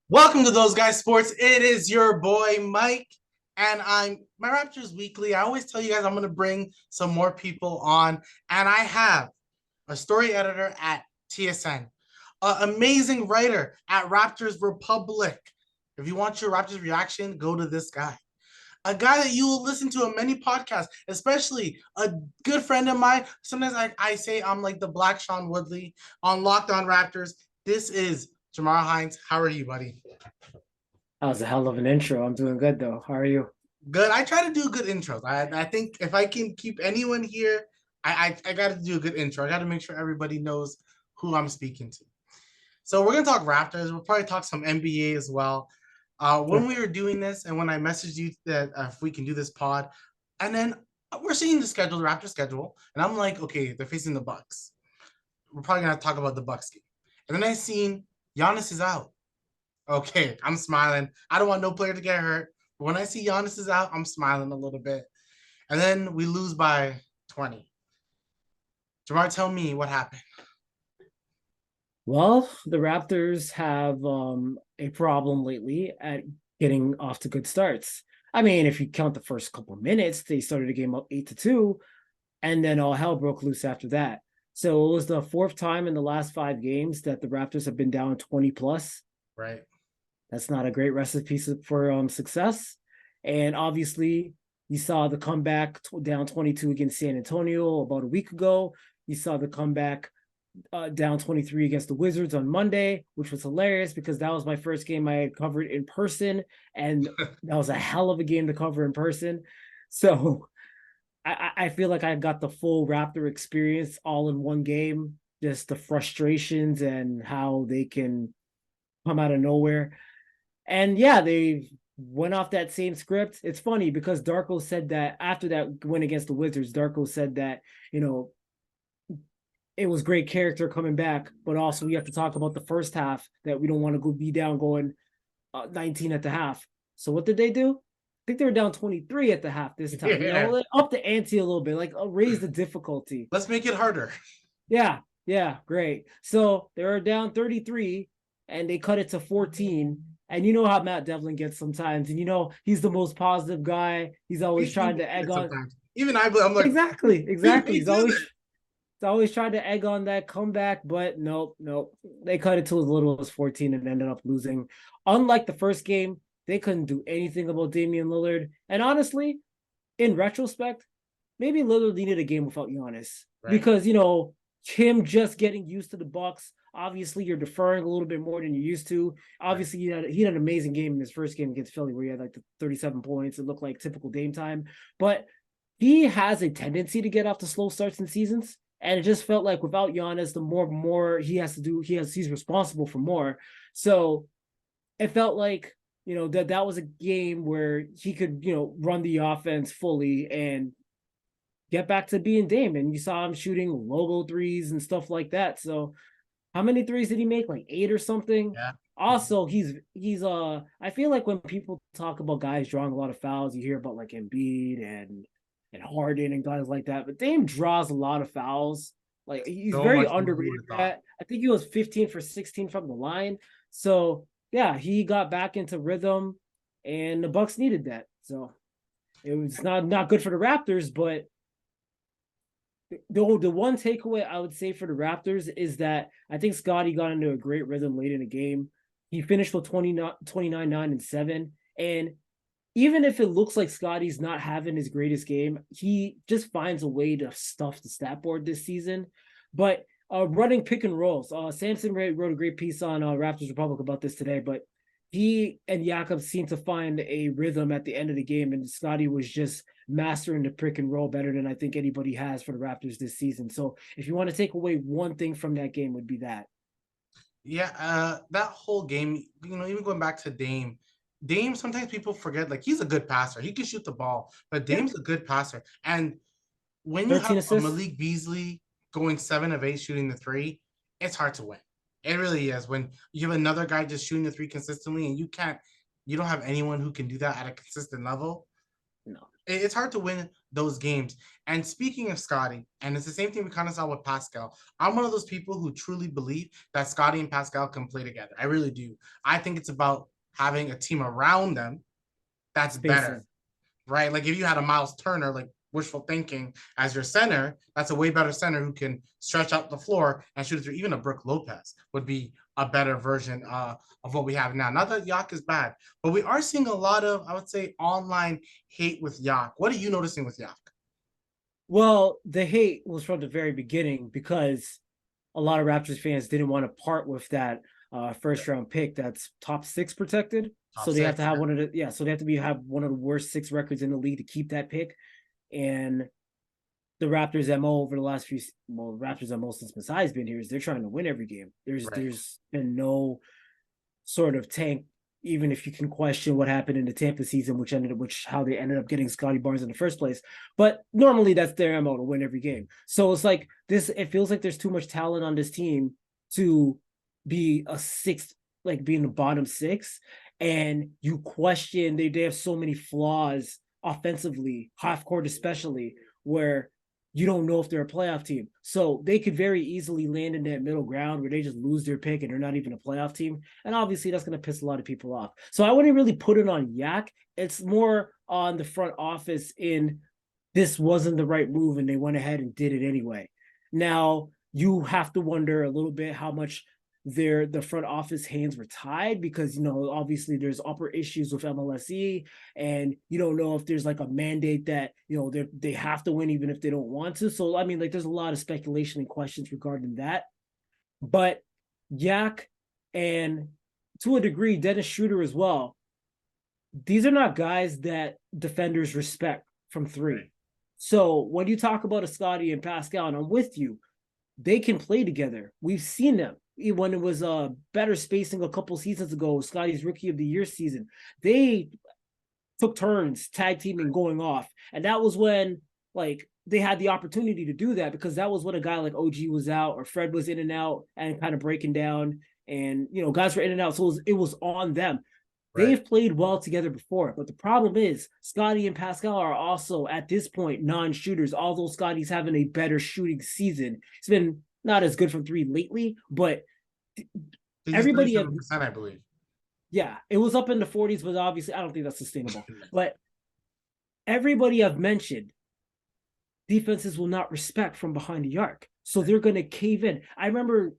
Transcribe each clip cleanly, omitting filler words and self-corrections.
Welcome to Those Guys Sports. It is your boy Mike, and I'm my Raptors Weekly. I always tell you guys I'm going to bring some more people on, and I have a story editor at TSN, an amazing writer at Raptors Republic. If you want your Raptors reaction, go to this guy. A guy that you will listen to on many podcasts, especially a good friend of mine. Sometimes I say I'm like the Black Sean Woodley on Lockedon Raptors. This is Jamar Hinds. How are you, buddy? That was a hell of an intro. I'm doing good though. How are you? Good. I try to do good intros. I think if I can keep anyone here, I got to do a good intro. I got to make sure everybody knows who I'm speaking to. So we're gonna talk Raptors. We'll probably talk some NBA as well. When Sure. we were doing this, and when I messaged you that if we can do this pod, and then we're seeing the schedule, the Raptors schedule, and I'm like, okay, they're facing the Bucks. We're probably gonna talk about the Bucks game. And then I seen Giannis is out. Okay, I'm smiling. I don't want no player to get hurt. But when I see Giannis is out, I'm smiling a little bit. And then we lose by 20. Jamar, tell me what happened. Well, the Raptors have a problem lately at getting off to good starts. I mean, if you count the first couple of minutes, they started the game up 8-2, and then all hell broke loose after that. So it was the fourth time in the last 5 games that the Raptors have been down 20 plus. Right. That's not a great recipe for success. And obviously, you saw the comeback down 22 against San Antonio about a week ago. You saw the comeback down 23 against the Wizards on Monday, which was hilarious because that was my first game I had covered in person, and that was a hell of a game to cover in person. So I feel like I got the full Raptor experience all in one game, just the frustrations and how they can come out of nowhere. And yeah, they went off that same script. It's funny because Darko said that after that win against the Wizards, Darko said that, you know, it was great character coming back, but also we have to talk about the first half that we don't want to go be down going 19 at the half. So what did they do? I think they were down 23 at the half this time. Yeah. Up the ante a little bit, like raise the difficulty. Let's make it harder. Yeah, yeah, great. So they were down 33 and they cut it to 14. And you know how Matt Devlin gets sometimes. And you know, he's the most positive guy. He's always He trying makes to egg it on. sometimes. Even I'm like, Exactly, he exactly. makes it. He's always trying to egg on that comeback, but nope, nope. They cut it to as little as 14 and ended up losing. Unlike the first game, they couldn't do anything about Damian Lillard. And honestly, in retrospect, maybe Lillard needed a game without Giannis Right. because him just getting used to the Bucks. Obviously, you're deferring a little bit more than you used to. Right. Obviously, he had an amazing game in his first game against Philly where he had like the 37 points. It looked like typical Dame time, but he has a tendency to get off the slow starts in seasons. And it just felt like without Giannis, the more he has to do, he's responsible for more. So it felt like that was a game where he could run the offense fully and get back to being Dame. And you saw him shooting logo threes and stuff like that. So how many threes did he make? Like 8 or something. Yeah. Also, he's I feel like when people talk about guys drawing a lot of fouls, you hear about like Embiid and Harden and guys like that. But Dame draws a lot of fouls. Like he's So very much more than you would underrated have for thought. that. I think he was 15 for 16 from the line. So yeah, he got back into rhythm, and the Bucks needed that. So it was not good for the Raptors, but the one takeaway I would say for the Raptors is that I think Scotty got into a great rhythm late in the game. He finished with 29, 9, and 7. And even if it looks like Scotty's not having his greatest game, he just finds a way to stuff the stat board this season. But running pick and rolls, Samson wrote a great piece on Raptors Republic about this today, but he and Jakob seemed to find a rhythm at the end of the game, and Scotty was just mastering the pick and roll better than I think anybody has for the Raptors this season. So if you want to take away one thing from that game, would be that. Yeah, that whole game, even going back to Dame, Dame, sometimes people forget, like, he's a good passer. He can shoot the ball, but Yeah, Dame's a good passer. And when you 13 have a assists. Malik Beasley going 7 of 8 shooting the three, it's hard to win. It really is. When you have another guy just shooting the three consistently and you don't have anyone who can do that at a consistent level, No. It's hard to win those games. And speaking of Scotty, and it's the same thing we kind of saw with Pascal. I'm one of those people who truly believe that Scotty and Pascal can play together. I really do. I think it's about having a team around them that's better, Spacing. right? Like if you had a Miles Turner, like wishful thinking as your center, that's a way better center who can stretch out the floor and shoot it through. Even a Brook Lopez would be a better version of what we have now. Not that Yak is bad, but we are seeing a lot of, I would say, online hate with Yak. What are you noticing with Yak? Well, the hate was from the very beginning because a lot of Raptors fans didn't want to part with that first round pick that's top six protected. Top So they have six. to have one of the so they have to have one of the worst six records in the league to keep that pick. And the Raptors MO over the last few Raptors MO since Masai's been here is they're trying to win every game. There's been no sort of tank, even if you can question what happened in the Tampa season, how they ended up getting Scotty Barnes in the first place. But normally that's their MO to win every game. So it's like this, it feels like there's too much talent on this team to be a sixth, like being the bottom six. And you question they have so many flaws offensively, half court especially, where you don't know if they're a playoff team. So they could very easily land in that middle ground where they just lose their pick and they're not even a playoff team. And obviously that's going to piss a lot of people off. So I wouldn't really put it on Yak. It's more on the front office in this wasn't the right move and they went ahead and did it anyway. Now you have to wonder a little bit how much the front office hands were tied because obviously there's upper issues with MLSE and you don't know if there's like a mandate that they have to win even if they don't want to. So I mean, like there's a lot of speculation and questions regarding that. But Yak and to a degree Dennis Schroeder as well, these are not guys that defenders respect from three. So when you talk about a Scotty and Pascal, and I'm with you, they can play together. We've seen them when it was better spacing a couple seasons ago, Scotty's Rookie of the Year season. They took turns tag teaming going off. And that was when like they had the opportunity to do that because that was when a guy like OG was out or Fred was in and out and kind of breaking down and guys were in and out. So it was on them. Right. They've played well together before, but the problem is Scotty and Pascal are also at this point non-shooters, although Scotty's having a better shooting season. It's been not as good from three lately, but everybody, I believe. Yeah, it was up in the 40s, but obviously I don't think that's sustainable. But everybody I've mentioned, defenses will not respect from behind the arc, so they're going to cave in. I remember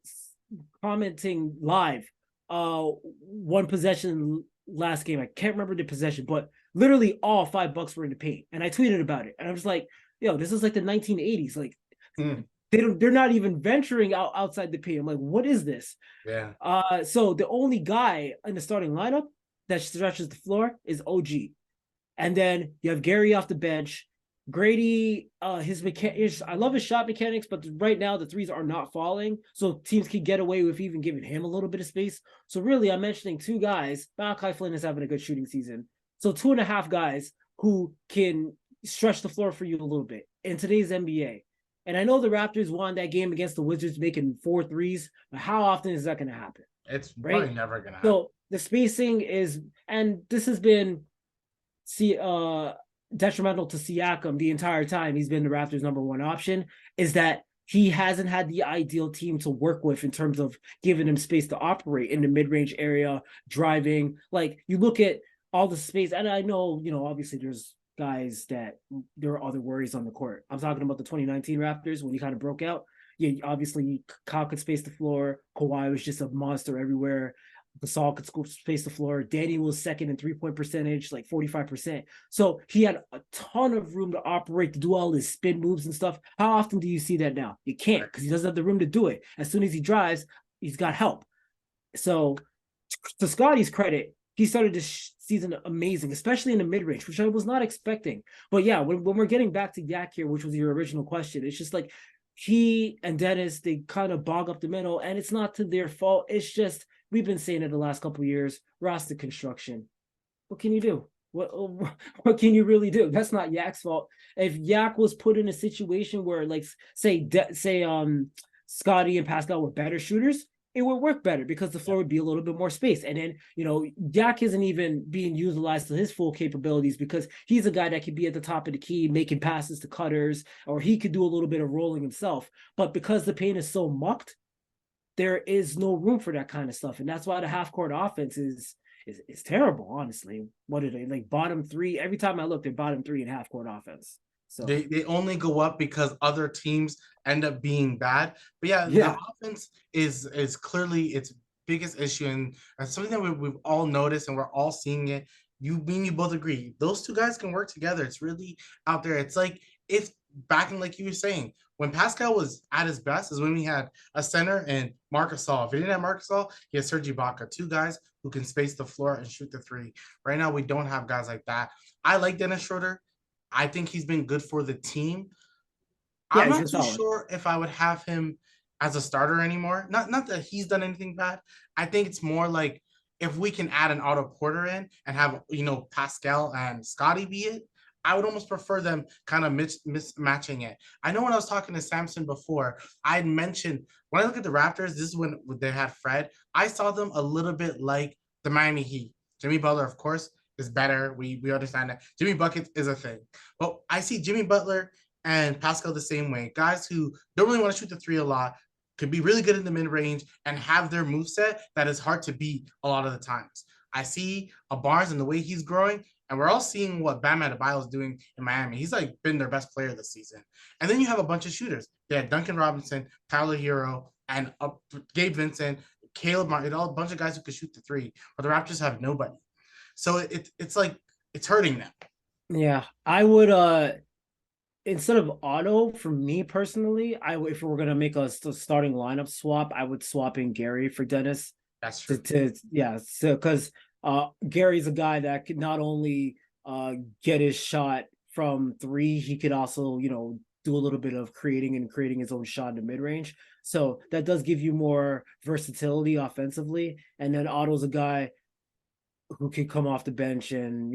commenting live one possession last game. I can't remember the possession, but literally all $5 were in the paint, and I tweeted about it, and I was like, "Yo, this is like the 1980s. Like, they're not even venturing outside the paint. I'm like, what is this?" Yeah. So the only guy in the starting lineup that stretches the floor is OG, and then you have Gary off the bench. Grady, his mechanics, I love his shot mechanics, but right now the threes are not falling, so teams can get away with even giving him a little bit of space. So really, I'm mentioning two guys. Malachi Flynn is having a good shooting season, so 2.5 guys who can stretch the floor for you a little bit in today's NBA. And I know the Raptors won that game against the Wizards making 4 threes, but how often is that going to happen? It's probably never going to happen. So the spacing is, and this has been detrimental to Siakam the entire time he's been the Raptors' number one option, is that he hasn't had the ideal team to work with in terms of giving him space to operate in the mid-range area, driving. Like you look at all the space, and I know, obviously there's guys that there are other worries on the court. I'm talking about the 2019 Raptors when he kind of broke out. Yeah, obviously Kyle could space the floor. Kawhi was just a monster everywhere. Gasol could space the floor. Danny was second in 3-point percentage, like 45%. So he had a ton of room to operate, to do all his spin moves and stuff. How often do you see that now? You can't, because he doesn't have the room to do it. As soon as he drives, he's got help. So to Scotty's credit, he started this season amazing, especially in the mid-range, which I was not expecting. But yeah, when we're getting back to Yak here, which was your original question, it's just like he and Dennis, they kind of bog up the middle, and it's not to their fault. It's just, we've been saying it the last couple of years, roster construction. What can you do? What can you really do? That's not Yak's fault. If Yak was put in a situation where, like, say Scotty and Pascal were better shooters, it would work better because the floor would be a little bit more space. And then, Yak isn't even being utilized to his full capabilities because he's a guy that could be at the top of the key making passes to cutters, or he could do a little bit of rolling himself. But because the paint is so mucked, there is no room for that kind of stuff. And that's why the half court offense is terrible, honestly. What are they, like bottom three? Every time I look, they're bottom three in half court offense. So they only go up because other teams end up being bad. But yeah, the yeah, offense is clearly its biggest issue, and something that we've all noticed and we're all seeing it. You both agree. Those two guys can work together. It's really out there. It's like if back in like you were saying, when Pascal was at his best is when we had a center and Marc Gasol. If he didn't have Marc Gasol, he had Serge Ibaka, two guys who can space the floor and shoot the three. Right now, we don't have guys like that. I like Dennis Schroeder. I think he's been good for the team. yeah, I'm he's not been too solid. sure if I would have him as a starter anymore. Not that he's done anything bad. I think it's more like if we can add an Otto Porter in and have Pascal and Scotty be it. I would almost prefer them kind of mismatching it. I know when I was talking to Samson before, I had mentioned when I look at the Raptors, this is when they had Fred. I saw them a little bit like the Miami Heat. Jimmy Butler, of course, is better. We understand that. Jimmy Bucket is a thing. But I see Jimmy Butler and Pascal the same way. Guys who don't really want to shoot the three a lot, could be really good in the mid range and have their move set that is hard to beat a lot of the times. I see a Barnes and the way he's growing, and we're all seeing what Bam Adebayo is doing in Miami. He's like been their best player this season. And then you have a bunch of shooters. They had Duncan Robinson, Tyler Hero, and Gabe Vincent, Caleb Martin, all a bunch of guys who could shoot the three, but the Raptors have nobody. So it's like it's hurting them. Yeah, I would instead of Otto, for me personally, if we're gonna make a starting lineup swap, I would swap in Gary for Dennis. That's true. Yeah, so because Gary's a guy that could not only get his shot from three, he could also do a little bit of creating his own shot in the mid range. So that does give you more versatility offensively. And then Otto's a guy who could come off the bench and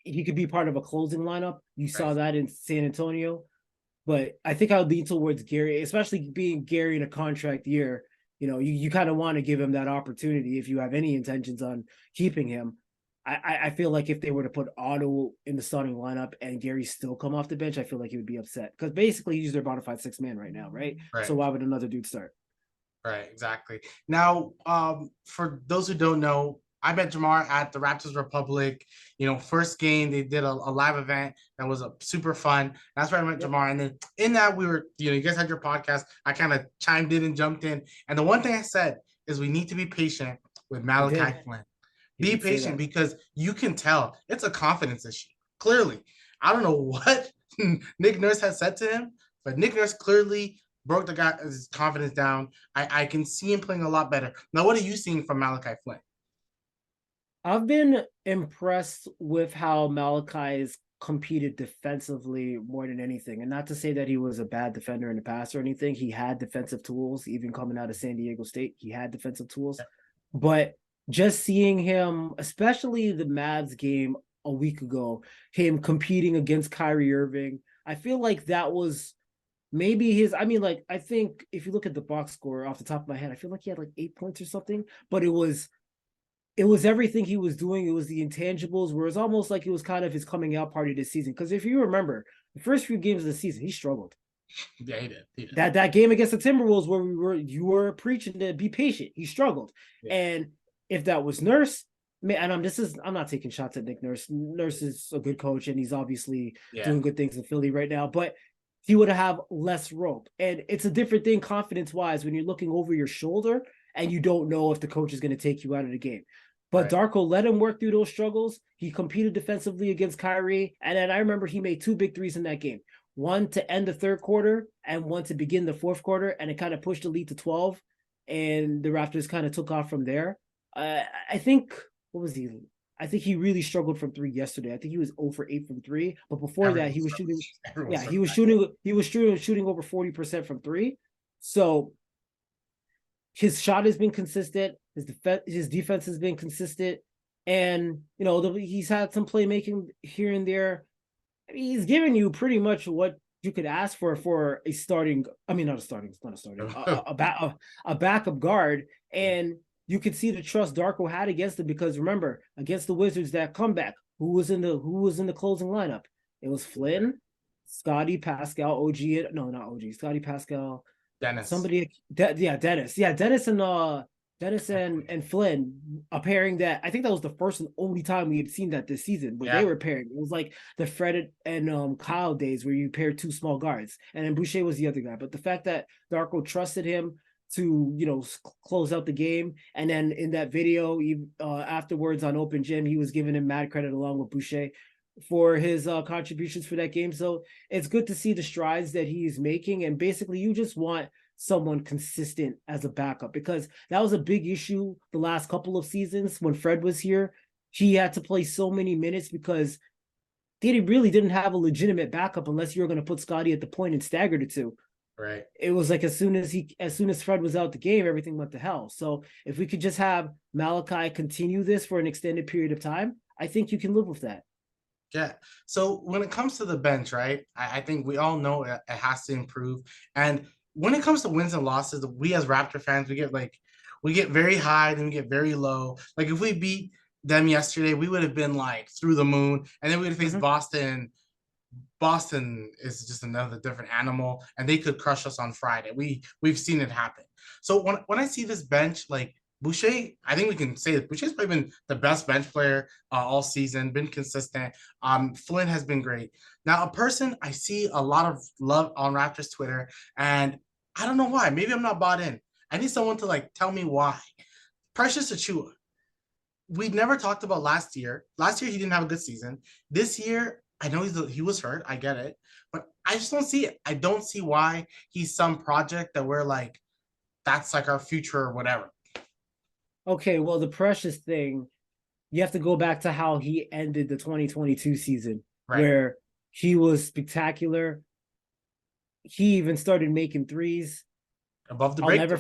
he could be part of a closing lineup. You saw that in San Antonio, but I think I would lean towards Gary, especially being Gary in a contract year. You kind of want to give him that opportunity if you have any intentions on keeping him. I feel like if they were to put Otto in the starting lineup and Gary still come off the bench, I feel like he would be upset because basically he's their bona fide six man right now, right? So why would another dude start? Right, exactly. Now, for those who don't know, I met Jamar at the Raptors Republic. First game they did a live event that was super fun. That's where I met Jamar, and then in that we were, you guys had your podcast. I kind of chimed in and jumped in, and the one thing I said is we need to be patient with Malachi Flynn. Be patient because you can tell it's a confidence issue. Clearly, I don't know what Nick Nurse has said to him, but Nick Nurse clearly broke the guy's confidence down. I can see him playing a lot better. Now, what are you seeing from Malachi Flynn? I've been impressed with how Malachi has competed defensively more than anything. And not to say that he was a bad defender in the past or anything. He had defensive tools, even coming out of San Diego State. He had defensive tools. But just seeing him, especially the Mavs game a week ago, him competing against Kyrie Irving, I feel like that was maybe I think if you look at the box score off the top of my head, I feel like he had like 8 points or something, but it was everything he was doing. It was the intangibles, where it's almost like it was kind of his coming out party this season. Because if you remember, the first few games of the season, he struggled. Yeah, he did. That game against the Timberwolves where you were preaching to be patient, he struggled. Yeah. And if that was Nurse, and I'm not taking shots at Nick Nurse. Nurse is a good coach, and he's obviously doing good things in Philly right now. But he would have less rope, and it's a different thing confidence-wise when you're looking over your shoulder and you don't know if the coach is going to take you out of the game. But Darko let him work through those struggles. He competed defensively against Kyrie. And then I remember he made 2 big threes in that game. One to end the third quarter and one to begin the fourth quarter. And it kind of pushed the lead to 12. And the Raptors kind of took off from there. I think he really struggled from 3 yesterday. I think he was 0 for 8 from 3. But before that, he was shooting. Yeah, he was shooting over 40% from 3. So his shot has been consistent. His defense has been consistent, and he's had some playmaking here and there. I mean, he's given you pretty much what you could ask for a starting. I mean, not a starting. It's not a starting. A backup guard. And you could see the trust Darko had against him because remember, against the Wizards, that comeback, who was in the closing lineup? It was Flynn, Scotty, Pascal, OG. No, not OG. Scotty, Pascal, Dennis. somebody. Dennis. Yeah, Dennis and Flynn, a pairing that I think that was the first and only time we had seen that this season where they Yeah. were pairing. It was like the Fred and Kyle days where you paired two small guards, and then Boucher was the other guy. But the fact that Darko trusted him to close out the game, and then in that video afterwards on Open Gym, he was giving him mad credit along with Boucher for his contributions for that game. So it's good to see the strides that he's making, and basically you just want someone consistent as a backup because that was a big issue the last couple of seasons when Fred was here. He had to play so many minutes because they really didn't have a legitimate backup unless you were going to put Scotty at the point and stagger the two. Right. It was like as soon as Fred was out the game, everything went to hell. So if we could just have Malachi continue this for an extended period of time, I think you can live with that. Yeah. So when it comes to the bench, right, I think we all know it has to improve. And when it comes to wins and losses, we as Raptor fans, we get very high, then we get very low. Like if we beat them yesterday, we would have been like through the moon, and then we would have faced Mm-hmm. Boston. Boston is just another different animal, and they could crush us on Friday. We've seen it happen. So when I see this bench, like Boucher, I think we can say that Boucher's probably been the best bench player all season, been consistent. Flynn has been great. Now, a person I see a lot of love on Raptors Twitter, and I don't know why. Maybe I'm not bought in. I need someone to like tell me why. Precious Achua. We never talked about last year. Last year he didn't have a good season. This year, I know he was hurt. I get it, but I just don't see it. I don't see why he's some project that we're like, that's like our future or whatever. Okay, well, the Precious thing, you have to go back to how he ended the 2022 season, Right. where he was spectacular. He even started making threes. Above the I'll break. never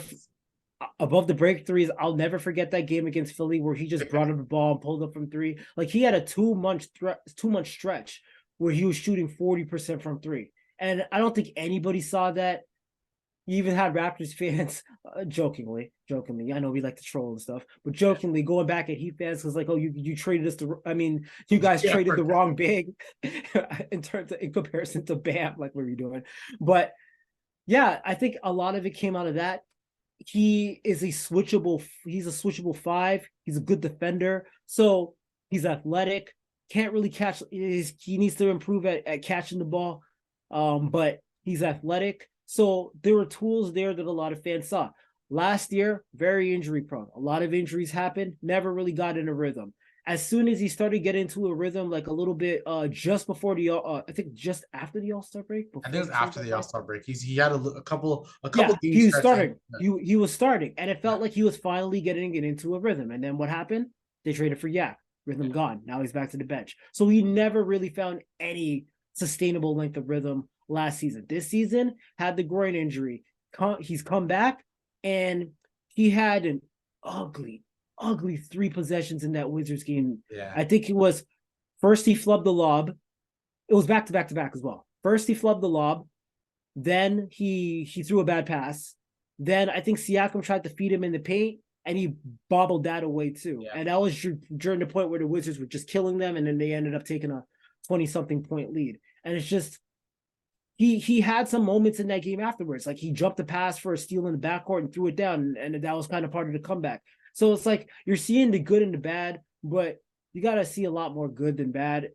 above the break threes. I'll never forget that game against Philly where he just brought up the ball and pulled up from three. Like he had a 2 month stretch where he was shooting 40% from three, and I don't think anybody saw that. You even had Raptors fans jokingly. I know we like to troll and stuff, but jokingly going back at Heat fans because like, oh, you traded us to. I mean, you guys Yeah, traded the wrong big in comparison to Bam. Like, what are you doing? But yeah, I think a lot of it came out of that. He's a switchable five. He's a good defender. So he's athletic. Can't really catch. He needs to improve at catching the ball. But he's athletic. So there were tools there that a lot of fans saw. Last year, very injury prone. A lot of injuries happened. Never really got in a rhythm. As soon as he started getting into a rhythm, like a little bit, just before I think just after the All Star break. I think it was after the All Star break. He had a couple Yeah, game he was stretches. starting. He was starting, and it felt like he was finally getting it into a rhythm. And then what happened? They traded for Yak. Rhythm gone. Now he's back to the bench. So he never really found any sustainable length of rhythm last season. This season had the groin injury. He's come back, and he had an ugly, ugly 3 possessions in that Wizards game. Yeah. I think it was first he flubbed the lob. It was back to back to back as well. First he flubbed the lob. Then he threw a bad pass. Then I think Siakam tried to feed him in the paint, and he bobbled that away too. Yeah. And that was during the point where the Wizards were just killing them, and then they ended up taking a 20-something point lead. And it's just he had some moments in that game afterwards. Like he jumped the pass for a steal in the backcourt and threw it down, and that was kind of part of the comeback. So it's like you're seeing the good and the bad, but you got to see a lot more good than bad.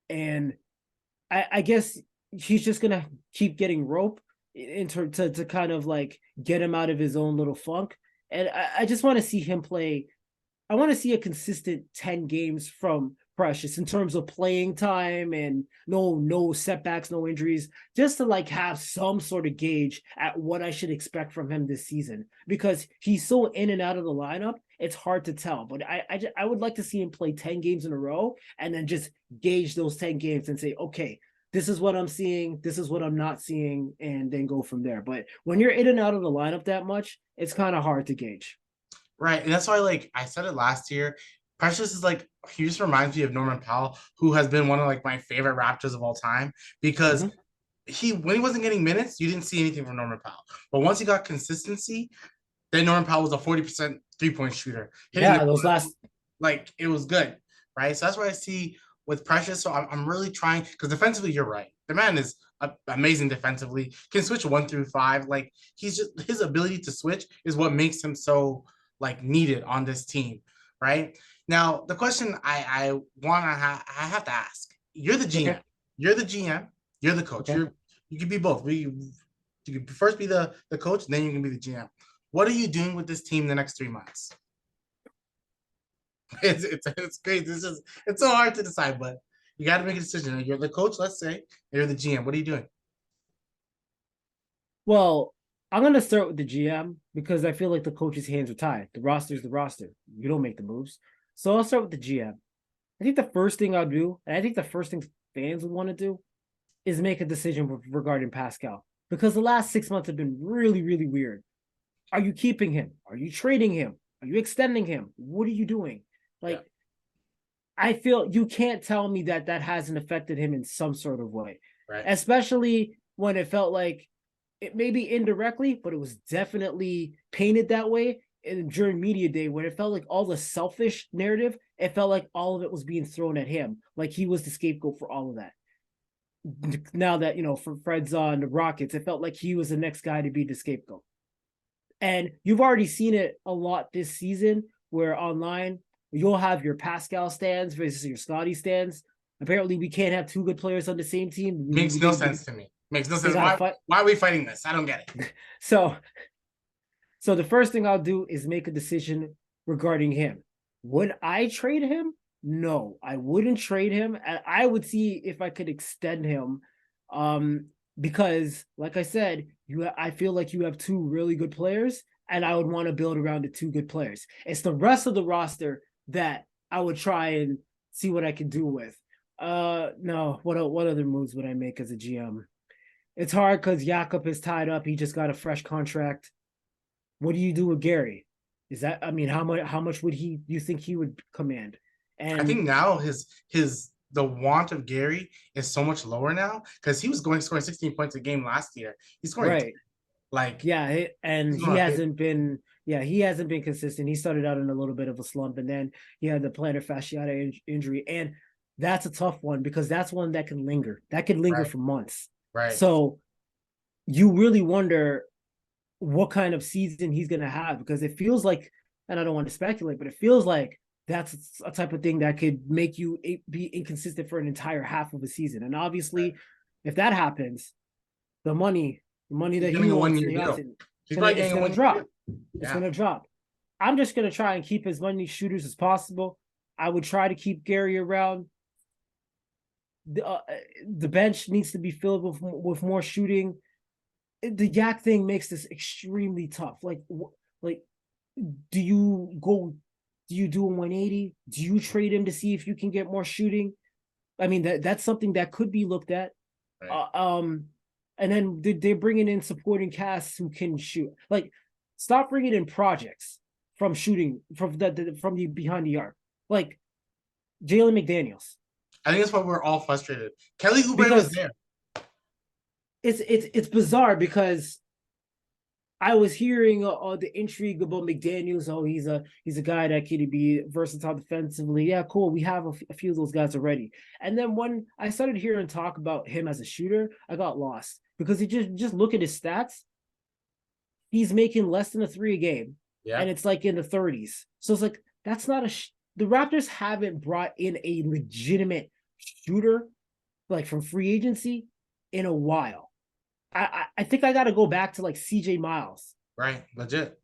And I guess he's just gonna keep getting rope to kind of like get him out of his own little funk. And I just want to see him play. I want to see a consistent 10 games from Precious in terms of playing time and no setbacks, no injuries, just to like have some sort of gauge at what I should expect from him this season because he's so in and out of the lineup. It's hard to tell, but I would like to see him play 10 games in a row and then just gauge those 10 games and say, okay, this is what I'm seeing, this is what I'm not seeing, and then go from there. But when you're in and out of the lineup that much, it's kind of hard to gauge. Right. And that's why, like, I said it last year. Precious is like, he just reminds me of Norman Powell, who has been one of like my favorite Raptors of all time because when he wasn't getting minutes, you didn't see anything from Norman Powell. But once he got consistency, then Norman Powell was a 40% 3-point shooter. Hitting Yeah, the those last like it was good, right? So that's what I see with Precious. So I'm really trying because defensively, you're right. The man is amazing defensively. Can switch 1 through 5. Like he's just his ability to switch is what makes him so like needed on this team, right? Now the question I want to I have to ask. You're the GM. okay, You're the GM. You're the coach. okay. You can be both. You can first be the coach, then you can be the GM. What are you doing with this team the next 3 months? It's great. It's so hard to decide, but you got to make a decision. You're the coach, let's say. You're the GM. What are you doing? Well, I'm gonna start with the GM because I feel like the coach's hands are tied. The roster's the roster. You don't make the moves. So I'll start with the GM. I think the first thing I'll do, and I think the first thing fans would want to do, is make a decision regarding Pascal. Because the last 6 months have been really, really weird. Are you keeping him? Are you trading him? Are you extending him? What are you doing? Like, Yeah. I feel you can't tell me that hasn't affected him in some sort of way, Right. especially when it felt like it maybe indirectly, but it was definitely painted that way. And during media day, when it felt like all the selfish narrative, it felt like all of it was being thrown at him, like he was the scapegoat for all of that. Now that for Fred's on the Rockets, it felt like he was the next guy to be the scapegoat. And you've already seen it a lot this season, where online you'll have your Pascal stands versus your Scotty stands. Apparently, we can't have two good players on the same team. Makes no sense to me. Makes no They sense. gotta fight. Why are we fighting this? I don't get it. So the first thing I'll do is make a decision regarding him. Would I trade him? No, I wouldn't trade him. And I would see if I could extend him. Because like I said, I feel like you have two really good players, and I would want to build around the two good players. It's the rest of the roster that I would try and see what I can do with. No, what other moves would I make as a GM? It's hard because Jakob is tied up. He just got a fresh contract. What do you do with Gary? Is that, I mean, how much would you think he would command? I And think now his the want of Gary is so much lower now because he was scoring 16 points a game last year. He's scoring right, like yeah, and he's going he hasn't been consistent. He started out in a little bit of a slump, and then he had the plantar fasciitis injury, and that's a tough one because that's one that can linger. That could linger right, for months. right. So you really wonder what kind of season he's going to have, because it feels like, and I don't want to speculate, but it feels like that's a type of thing that could make you be inconsistent for an entire half of a season. And obviously, Right. if that happens, the money He's that he getting a wants 1 in year the deal. offseason, He's probably it's getting a going to 1 year drop. deal. It's Yeah. going to drop. I'm just going to try and keep as many shooters as possible. I would try to keep Gary around. The bench needs to be filled with more shooting. The Yak thing makes this extremely tough. Like do you do a 180? Do you trade him to see if you can get more shooting? I mean, that's something that could be looked at. Right. And then they're bringing in supporting casts who can shoot. Like, stop bringing in projects from shooting from the behind the arc, like Jalen McDaniels, I think that's why we're all frustrated. Kelly Oubre was because there. it's bizarre because I was hearing the intrigue about McDaniels. Oh, he's a guy that can be versatile defensively. Yeah, cool. We have a few of those guys already. And then when I started hearing talk about him as a shooter, I got lost because he just look at his stats. He's making less than a 3 a game, Yeah. and it's like in the 30s. So it's like that's not the Raptors haven't brought in a legitimate shooter like from free agency in a while. I think I got to go back to like CJ Miles. Right. Legit.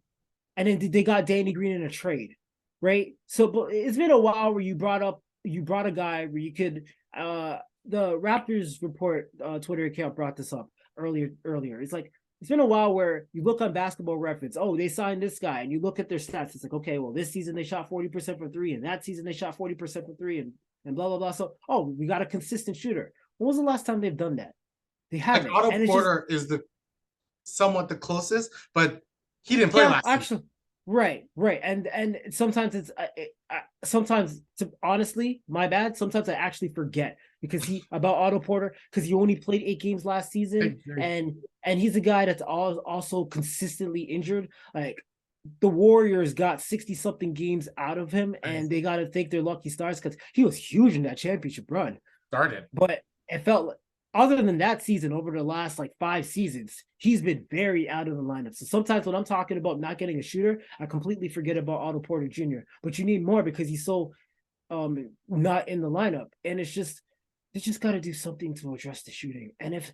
And then they got Danny Green in a trade, right? So, but it's been a while where you brought a guy where you could. The Raptors report Twitter account brought this up earlier. It's like it's been a while where you look on Basketball Reference. Oh, they signed this guy, and you look at their stats. It's like, okay, well, this season they shot 40% from three, and that season they shot 40% from three, and blah blah blah. So, oh, we got a consistent shooter. When was the last time they've done that? They Like haven't, Otto and it's just Porter is somewhat the closest, but he didn't play yeah, last season. actually, right, and sometimes sometimes honestly, my bad. Sometimes I actually forget because about Otto Porter because he only played 8 games last season, and he's a guy that's also consistently injured. Like the Warriors got 60 something games out of him, I and they got to thank their lucky stars because he was huge in that championship run. started. But it felt like, other than that season, over the last like 5 seasons, he's been very out of the lineup. So sometimes when I'm talking about not getting a shooter, I completely forget about Otto Porter Jr. But you need more because he's so not in the lineup. And it's just they just got to do something to address the shooting. And if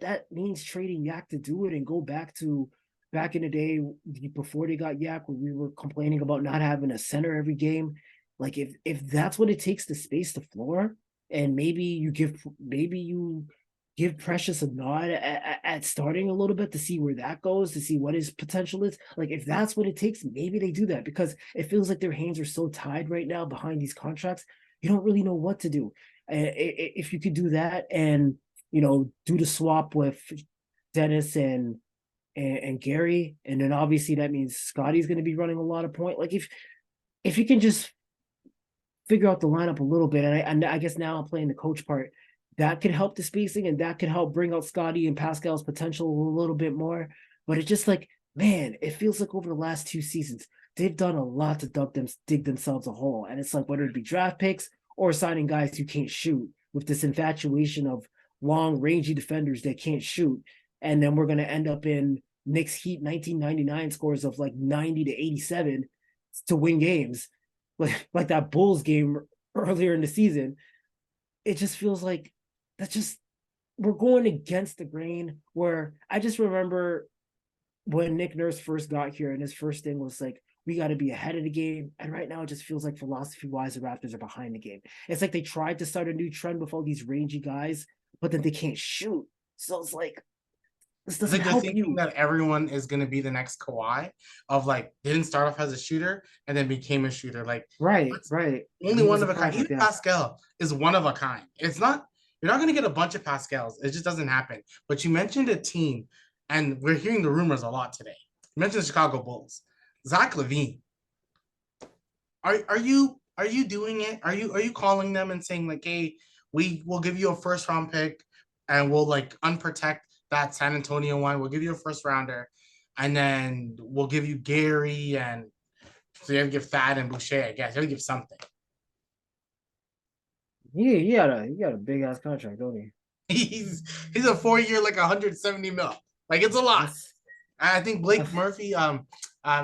that means trading Yak to do it and go back in the day before they got Yak, when we were complaining about not having a center every game, like if that's what it takes to space the floor, and maybe you give Precious a nod at starting a little bit to see where that goes, to see what his potential is. Like if that's what it takes, maybe they do that, because it feels like their hands are so tied right now behind these contracts. You don't really know what to do. If you could do that and do the swap with Dennis and Gary, and then obviously that means Scotty's going to be running a lot of point. Like if you can just figure out the lineup a little bit, and I guess now I'm playing the coach part, that could help the spacing and that could help bring out Scotty and Pascal's potential a little bit more. But it's just like, man, it feels like over the last 2 seasons they've done a lot to dig themselves a hole, and it's like whether it be draft picks or signing guys who can't shoot, with this infatuation of long, rangy defenders that can't shoot. And then we're going to end up in Knicks Heat 1999 scores of like 90 to 87 to win games, like that Bulls game earlier in the season. It just feels like that's just we're going against the grain. Where I just remember when Nick Nurse first got here, and his first thing was like, we got to be ahead of the game. And right now it just feels like philosophy-wise, the Raptors are behind the game. It's like they tried to start a new trend with all these rangy guys, but then they can't shoot. So it's like, this It's doesn't like they're help thinking you. that everyone is going to be the next Kawhi, of like didn't start off as a shooter and then became a shooter. Like Right, what's right. only He one was a of a kind. product, Even yeah. Pascal is one of a kind. It's not you're not going to get a bunch of Pascals. It just doesn't happen. But you mentioned a team, and we're hearing the rumors a lot today. You mentioned the Chicago Bulls. Zach LaVine. Are you doing it? Are you calling them and saying like, hey, we will give you a first round pick and we'll like unprotect that San Antonio one. We'll give you a first rounder, and then we'll give you Gary, and so you have to give Thad and Boucher, I guess. You have to give something. He got a big ass contract, don't he? He's he's a 4 year like 170 mil. Like it's a lot. That's I think Blake Murphy,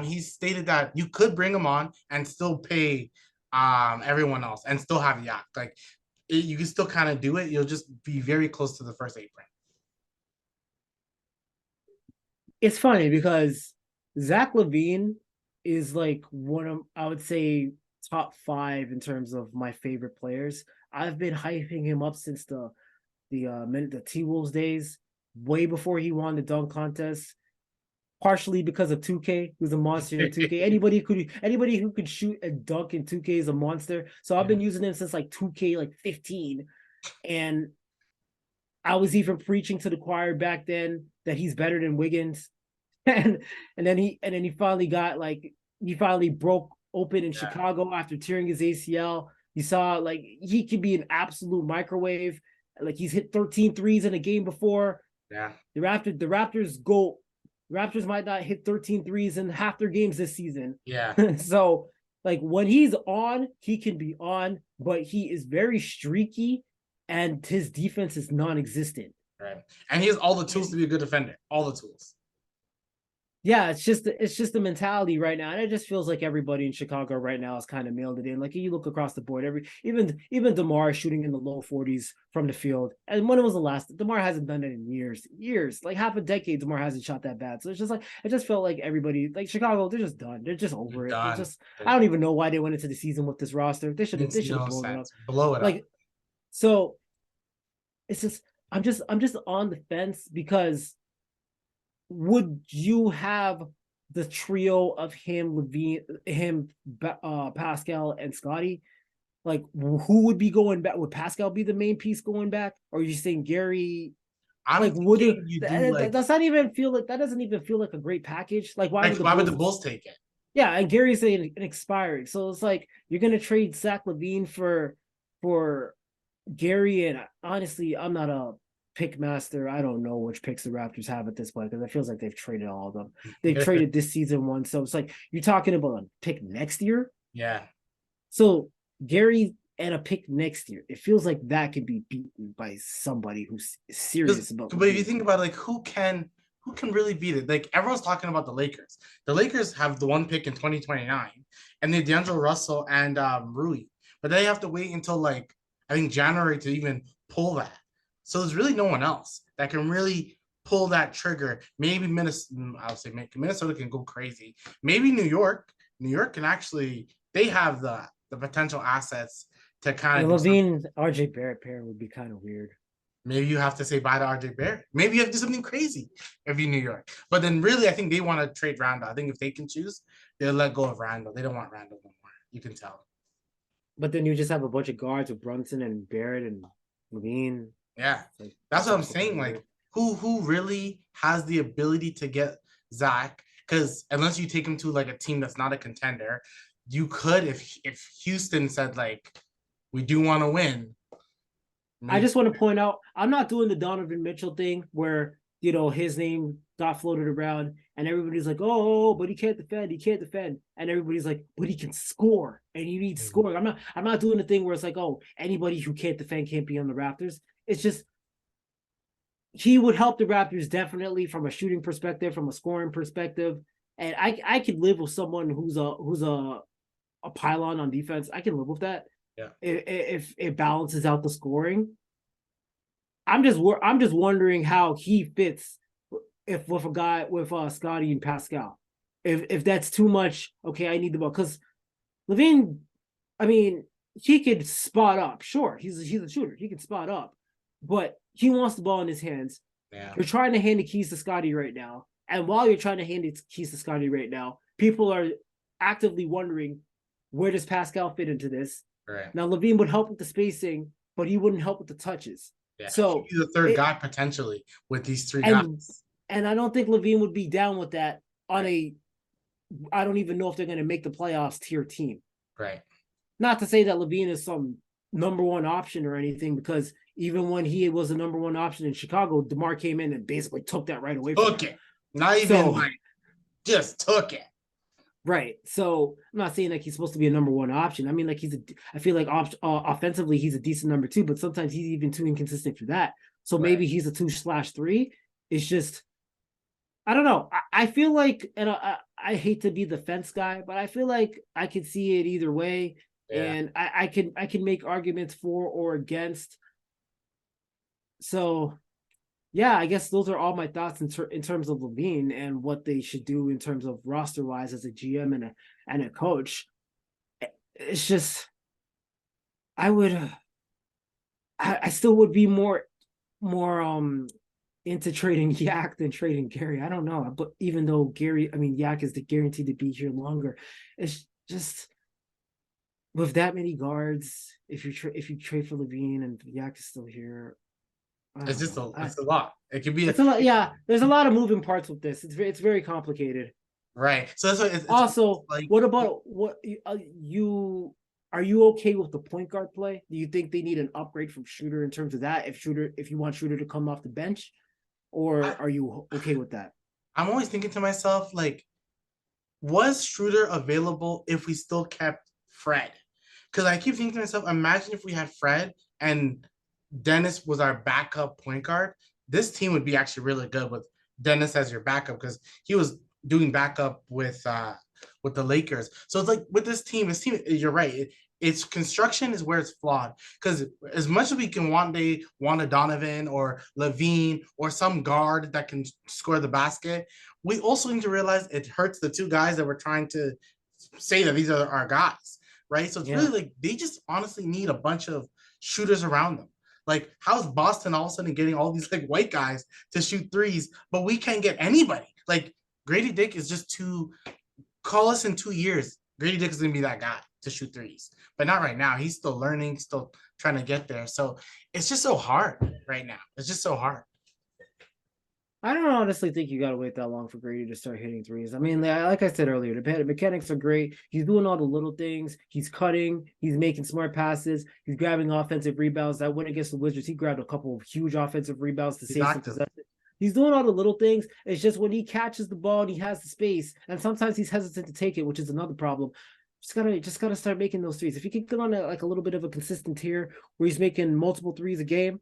he stated that you could bring him on and still pay everyone else and still have Yak. Like you can still kind of do it. You'll just be very close to the first apron. it's funny because Zach LaVine is like one of, I would say, top five in terms of my favorite players. I've been hyping him up since the T Wolves days, way before he won the dunk contest. Partially because of 2K, who's a monster in 2K. Anybody who could shoot and dunk in 2K is a monster. So I've Yeah. been using him since like 2K like 15, and I was even preaching to the choir back then that he's better than Wiggins. And then he finally got like he finally broke open in Yeah. Chicago after tearing his ACL. You saw like he could be an absolute microwave. Like he's hit 13 threes in a game before. Yeah. The Raptors might not hit 13 threes in half their games this season. Yeah. So like when he's on, he can be on, but he is very streaky and his defense is non-existent. Right. And he has all the tools to be a good defender. All the tools. Yeah, it's just the mentality right now, and it just feels like everybody in Chicago right now has kind of mailed it in. Like you look across the board, even Demar shooting in the low 40s from the field. And when it was the last? Demar hasn't done it in years, like half a decade. Demar hasn't shot that bad, so it's just like it just felt like everybody, like Chicago, they're just done. They're just They're over it. They're done. just I They're don't done. even know why they went into the season with this roster. They Makes should have no blown it up. sense. Blow it up. Like so, it's just I'm just on the fence because would you have the trio of him, Levine, Pascal, and Scotty? Like, who would be going back? Would Pascal be the main piece going back, or are you saying Gary? I'm Like, would thinking you do like does not even feel like that? Doesn't even feel like a great package. Like, why would the why would Bulls? the Bulls take it? Yeah, and Gary's an expiring, so it's like you're gonna trade Zach Levine for Gary, and honestly, I'm not a pick master. I don't know which picks the Raptors have at this point because it feels like they've traded all of them. They've traded this season one. So it's like you're talking about a pick next year. Yeah. So Gary and a pick next year. It feels like that could be beaten by somebody who's serious about But if you think about it, like who can really beat it? Like everyone's talking about the Lakers. The Lakers have the one pick in 2029, and they have D'Angelo Russell and Rui. But they have to wait until like I think January to even pull that. So there's really no one else that can really pull that trigger. Maybe Minnesota. I'll say Minnesota can go crazy. Maybe New York. New York can actually. They have the potential assets to kind the of do something. Levine RJ Barrett pair would be kind of weird. Maybe you have to say bye to RJ Barrett. Maybe you have to do something crazy if you're New York. But then really, I think they want to trade Randall. I think if they can choose, they'll let go of Randall. They don't want Randall no more. You can tell. But then you just have a bunch of guards with Brunson and Barrett and Levine. Yeah. Like, That's what I'm saying. Like, who really has the ability to get Zach? Because unless you take him to like a team that's not a contender, you could if Houston said like we do want to win. I just want to point out, I'm not doing the Donovan Mitchell thing where, you know, his name got floated around and everybody's like, oh, but he can't defend. He can't defend. And everybody's like, but he can score and you need scoring. I'm not doing the thing where it's like, oh, anybody who can't defend can't be on the Raptors. It's just, he would help the Raptors definitely from a shooting perspective, from a scoring perspective. And I could live with someone who's a pylon on defense. I can live with that. Yeah. If it balances out the scoring. I'm just wondering how he fits if with a guy with Scotty and Pascal. If that's too much, okay, I need the ball because Levine, I mean, he could spot up. Sure, he's a shooter. He can spot up, but he wants the ball in his hands. Yeah. You're trying to hand the keys to Scotty right now, and while you're trying to hand the keys to Scotty right now, people are actively wondering where does Pascal fit into this. Right. Now Levine would help with the spacing, but he wouldn't help with the touches. Yeah. So he's the third guy potentially with these three and, guys. And I don't think Levine would be down with that on a I don't even know if they're going to make the playoffs tier team. Right. Not to say that Levine is some number one option or anything, because even when he was the number one option in Chicago, DeMar came in and basically took that right away from him. Not even like just took it. Right. So I'm not saying like he's supposed to be a number one option. I mean, like I feel like offensively he's a decent number two, but sometimes he's even too inconsistent for that. So maybe he's a 2/3. It's just, I don't know. I feel like, and I hate to be the fence guy, but I feel like I could see it either way. Yeah. And I can make arguments for or against. So yeah, I guess those are all my thoughts in terms of Levine and what they should do in terms of roster wise as a GM and a coach. It's just, I still would be more into trading Yak than trading Gary. I don't know, but even though Yak is guaranteed to be here longer, it's just with that many guards. If you trade for Levine and Yak is still here. It's just it's a lot. It could be it's a lot. Yeah, there's a lot of moving parts with this. It's very complicated. Right. So that's what it's also like. What about you? Are you okay with the point guard play? Do you think they need an upgrade from Shooter in terms of that? If you want Shooter to come off the bench, or are you okay with that? I'm always thinking to myself, like, was Schroeder available if we still kept Fred? Because I keep thinking to myself, imagine if we had Fred and Dennis was our backup point guard. This team would be actually really good with Dennis as your backup because he was doing backup with the Lakers. So it's like with this team, you're right. Its construction is where it's flawed because as much as we can want a Donovan or Levine or some guard that can score the basket, we also need to realize it hurts the two guys that we're trying to say that these are our guys, right? So it's really like they just honestly need a bunch of shooters around them. Like, how's Boston all of a sudden getting all these like white guys to shoot threes, but we can't get anybody? Like, Grady Dick is just too. Call us in 2 years. Grady Dick is gonna be that guy to shoot threes, but not right now. He's still learning, still trying to get there. So it's just so hard right now. It's just so hard. I don't honestly think you got to wait that long for Grady to start hitting threes. I mean, like I said earlier, the mechanics are great. He's doing all the little things. He's cutting. He's making smart passes. He's grabbing offensive rebounds. That win against the Wizards, he grabbed a couple of huge offensive rebounds to He's save some active. possession. He's doing all the little things. It's just when he catches the ball and he has the space, and sometimes he's hesitant to take it, which is another problem. Just gotta start making those threes. If he can get on like a little bit of a consistent tier where he's making multiple threes a game,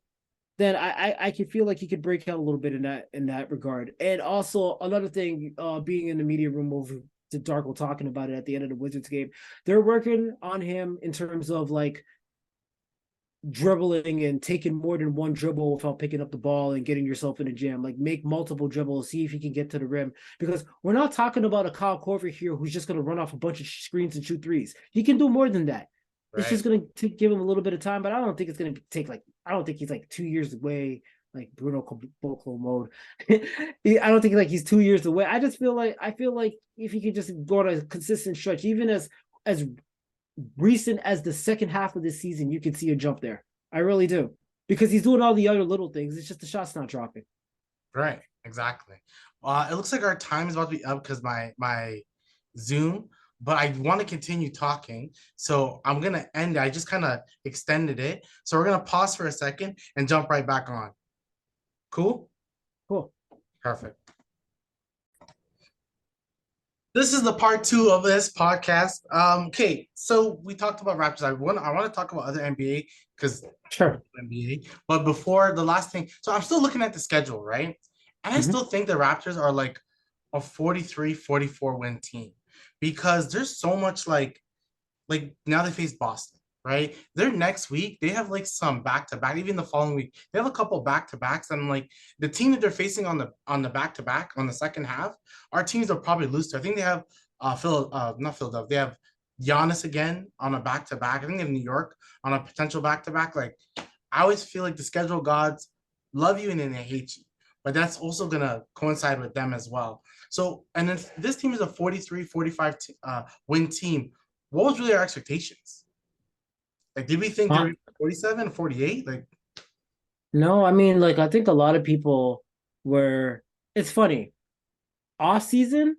then I can feel like he could break out a little bit in that regard. And also another thing, being in the media room over to Darko talking about it at the end of the Wizards game, they're working on him in terms of like dribbling and taking more than one dribble without picking up the ball and getting yourself in a jam. Like make multiple dribbles, see if he can get to the rim. Because we're not talking about a Kyle Korver here who's just going to run off a bunch of screens and shoot threes. He can do more than that. It's Right. just going to give him a little bit of time, but I don't think it's going to take like, I don't think he's like 2 years away, like Bruno Caboclo mode. I don't think like he's 2 years away. I feel like if he could just go on a consistent stretch, even as recent as the second half of this season, you can see a jump there. I really do. Because he's doing all the other little things. It's just the shot's not dropping. Right. Exactly. It looks like our time is about to be up because my Zoom, but I want to continue talking. So I'm gonna end it. I just kind of extended it. So we're gonna pause for a second and jump right back on. Cool? Cool. Perfect. This is the part two of this podcast. Okay, so we talked about Raptors. I want to talk about other NBA because Sure. NBA. But before the last thing, so I'm still looking at the schedule, right? And I Mm-hmm. still think the Raptors are like a 43, 44 win team because there's so much like now they face Boston, right? Their next week, they have like some back to back. Even the following week, they have a couple back to backs. And like the team that they're facing on the back to back on the second half, our teams are probably lose to. I think they have not Philadelphia. They have Giannis again on a back to back. I think they have New York on a potential back to back. Like I always feel like the schedule gods love you and then they hate you. But that's also gonna coincide with them as well. So, and then this team is a 43, 45 win team. What was really our expectations? Like, did we think they Uh, were 47, 48? Like, no, I mean, like, I think a lot of people were, it's funny. Off season,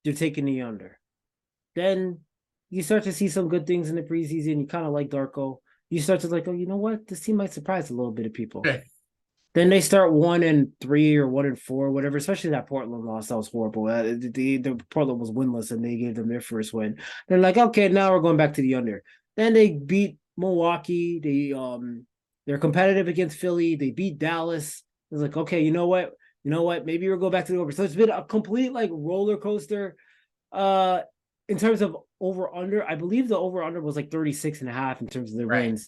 you're taking the under. Then you start to see some good things in the preseason. You kind of like Darko. You start to like, oh, you know what? This team might surprise a little bit of people. okay, Then they start 1-3 or 1-4, whatever. Especially that Portland loss, that was horrible. The Portland was winless, and they gave them their first win. They're like, okay, now we're going back to the under. Then they beat Milwaukee. They're competitive against Philly. They beat Dallas. It's like, okay, you know what? You know what? Maybe we'll go back to the over. So it's been a complete like roller coaster. Uh, in terms of over under, I believe the over under was like 36 and a half in terms of their right. wins.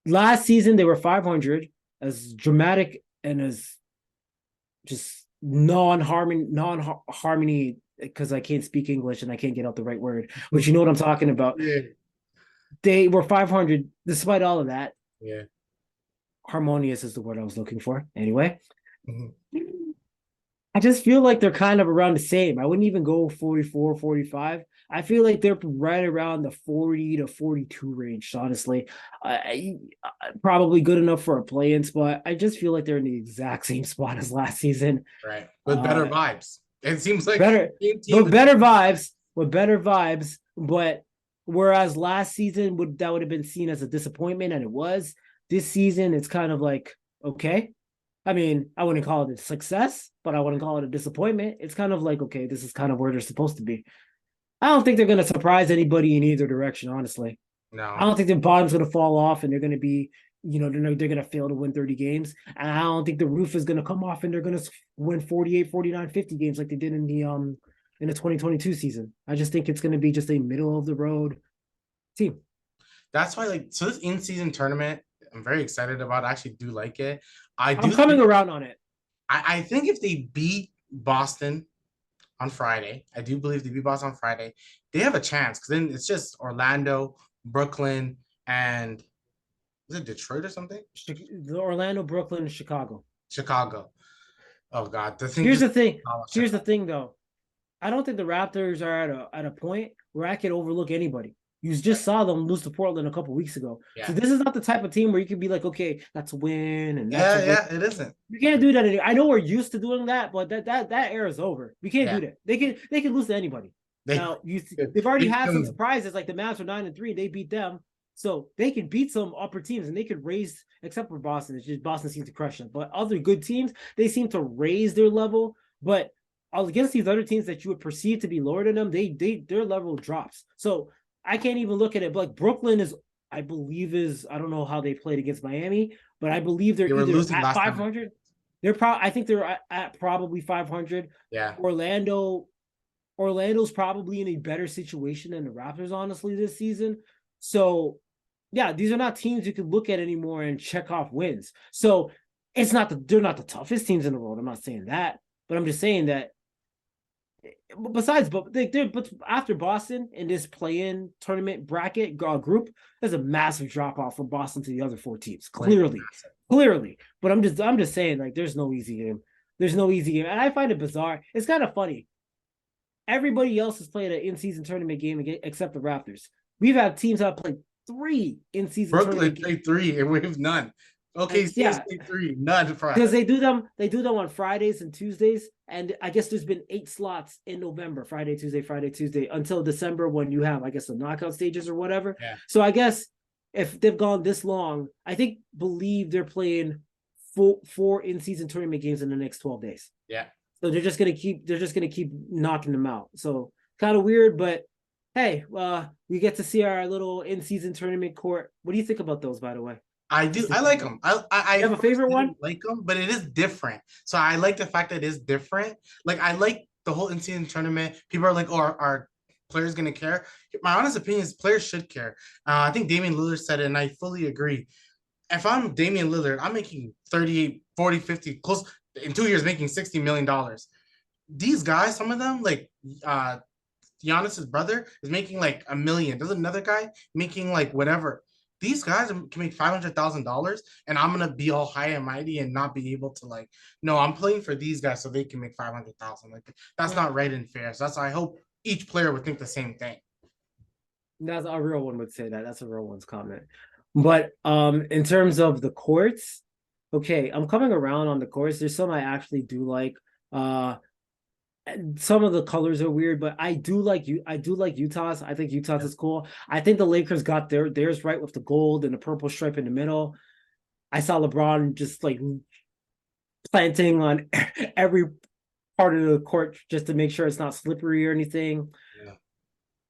Last season they were 500, as dramatic and as just non-harmony because I can't speak English and I can't get out the right word, but you know what I'm talking about. Yeah, They were 500 despite all of that. yeah. Harmonious is the word I was looking for. Anyway, Mhm. I just feel like they're kind of around the same. I wouldn't even go 44, 45. I feel like they're right around the 40 to 42 range, honestly. Probably good enough for a play-in spot. I just feel like they're in the exact same spot as last season. Right. With better Uh, vibes. It seems like better, same team but with better vibes, with better vibes. But whereas last season would have been seen as a disappointment, and it was, this season it's kind of like, okay. I mean, I wouldn't call it a success, but I wouldn't call it a disappointment. It's kind of like, okay, this is kind of where they're supposed to be. I don't think they're going to surprise anybody in either direction, honestly. I no. don't think the bottom's going to fall off and they're going to be, they're going to fail to win 30 games. And I don't think the roof is going to come off and they're going to win 48, 49, 50 games like they did in the 2022 season. I just think it's going to be just a middle of the road team. That's why, like, so this in-season tournament, I'm very excited about. I actually do like it. I I'm do coming think around on it. I think if they beat Boston on Friday, I do believe they beat Boston on Friday, they have a chance because then it's just Orlando, Brooklyn, and is it Detroit or something? The Orlando, Brooklyn, and Chicago. Chicago. Oh God, the thing Here's just the thing. Here's the Chicago. thing, though. I don't think the Raptors are at a point where I could overlook anybody. You just saw them lose to Portland a couple weeks ago. So Yeah. this is not the type of team where you can be like, okay, that's a win and that's a Yeah, win. yeah, it isn't. You can't do that anymore. I know we're used to doing that, but that era is over. We can't Yeah. do that. They can lose to anybody. They Now they've already beat had some them. surprises, like the Mavs were 9-3. They beat them, so they can beat some upper teams and they could raise. Except for Boston, it's just Boston seems to crush them. But other good teams, they seem to raise their level. But against these other teams that you would perceive to be lower than them, their level drops. So I can't even look at it. But like Brooklyn is, I believe is I don't know how they played against Miami, but I believe they're They were either losing at last time. 500. They're probably I think they're at probably 500. Yeah. Orlando's probably in a better situation than the Raptors, honestly, this season. So, yeah, these are not teams you can look at anymore and check off wins. So they're not the toughest teams in the world. I'm not saying that, but I'm just saying that. But after Boston in this play-in tournament bracket group, there's a massive drop off from Boston to the other four teams. Clearly. But I'm just saying, like, there's no easy game. There's no easy game, and I find it bizarre. It's kind of funny. Everybody else has played an in-season tournament game except the Raptors. We've had teams that have played 3 in-season Brooklyn tournament played 3 and we have none. Okay, CS played 3, none for us. Because they do them on Fridays and Tuesdays, and I guess there's been 8 slots in November, Friday, Tuesday, until December when you have, I guess, the knockout stages or whatever. Yeah. So I guess if they've gone this long, believe they're playing 4 in-season tournament games in the next 12 days. Yeah. So they're just gonna keep knocking them out. So kind of weird, but hey, we get to see our little in-season tournament court. What do you think about those, by the way? I do. I like them. I have a favorite one. Like them, but it is different. So I like the fact that it is different. Like I like the whole in-season tournament. People are like, "Oh, are players gonna care?" My honest opinion is players should care. I think Damian Lillard said it, and I fully agree. If I'm Damian Lillard, I'm making 38, 40, 50, close in 2 years, making $60 million. These guys, some of them, like Giannis's brother, is making like $1 million. There's another guy making like whatever. These guys can make $500,000, and I'm gonna be all high and mighty and not be able to like. No, I'm playing for these guys so they can make 500,000. Like that's not right and fair. So I hope each player would think the same thing. That's a real one would say that. That's a real one's comment. But in terms of the courts, okay, I'm coming around on the courts. There's some I actually do like. Some of the colors are weird, but I do like Utah's. I think Utah's is cool. I think the Lakers got theirs right with the gold and the purple stripe in the middle. I saw LeBron just like planting on every part of the court just to make sure it's not slippery or anything. Yeah.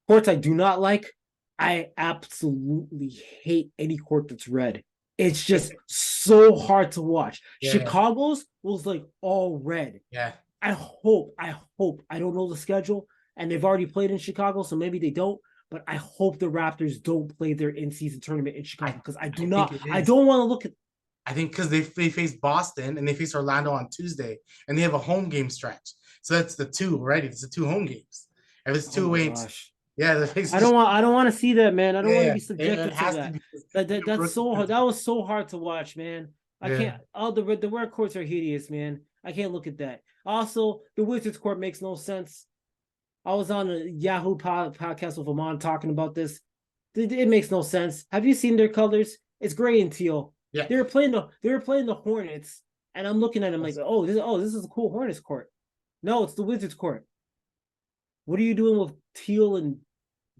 Courts I do not like. I absolutely hate any court that's red. It's just so hard to watch. Yeah. Chicago's was like all red. Yeah. I hope, I don't know the schedule, and they've already played in Chicago, so maybe they don't, but I hope the Raptors don't play their in-season tournament in Chicago, because I don't want to look at. I think because they face Boston and they face Orlando on Tuesday, and they have a home game stretch. So that's the 2, right? It's the 2 home games. If it's 2 games. Yeah, I don't want to see that, man. I don't want to be subjected to that. That was so hard to watch, man. I can't. All the red courts are hideous, man. I can't look at that. Also, the Wizards court makes no sense. I was on a Yahoo podcast with Amon talking about this. It makes no sense. Have you seen their colors? It's gray and teal. Yeah. They were playing the Hornets, and I'm looking at them like, this is a cool Hornets court. No, it's the Wizards court. What are you doing with teal and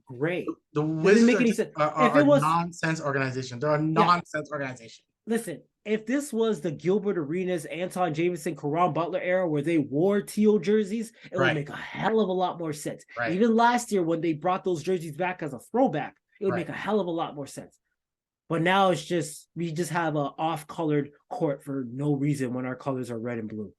gray? The Wizards are a nonsense organization. They're a nonsense organization. Listen, if this was the Gilbert Arenas, Anton Jameson, Caron Butler era where they wore teal jerseys, it would make a hell of a lot more sense. Right. Even last year when they brought those jerseys back as a throwback, it would make a hell of a lot more sense. But now it's just, we just have an off-colored court for no reason when our colors are red and blue.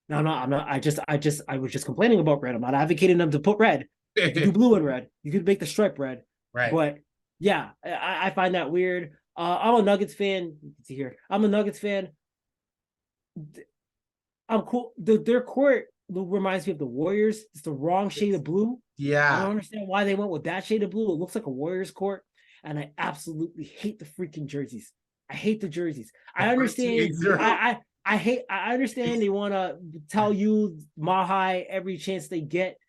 No, I'm not. I was just complaining about red. I'm not advocating them to put red. You could do blue and red. You could make the stripe red. Right. But yeah, I find that weird. I'm a Nuggets fan. You can see here. I'm a Nuggets fan. I'm cool. Their court reminds me of the Warriors. It's the wrong shade of blue. Yeah. I don't understand why they went with that shade of blue. It looks like a Warriors court. And I absolutely hate the freaking jerseys. I hate the jerseys. I understand. I understand they want to tell you Mahai every chance they get.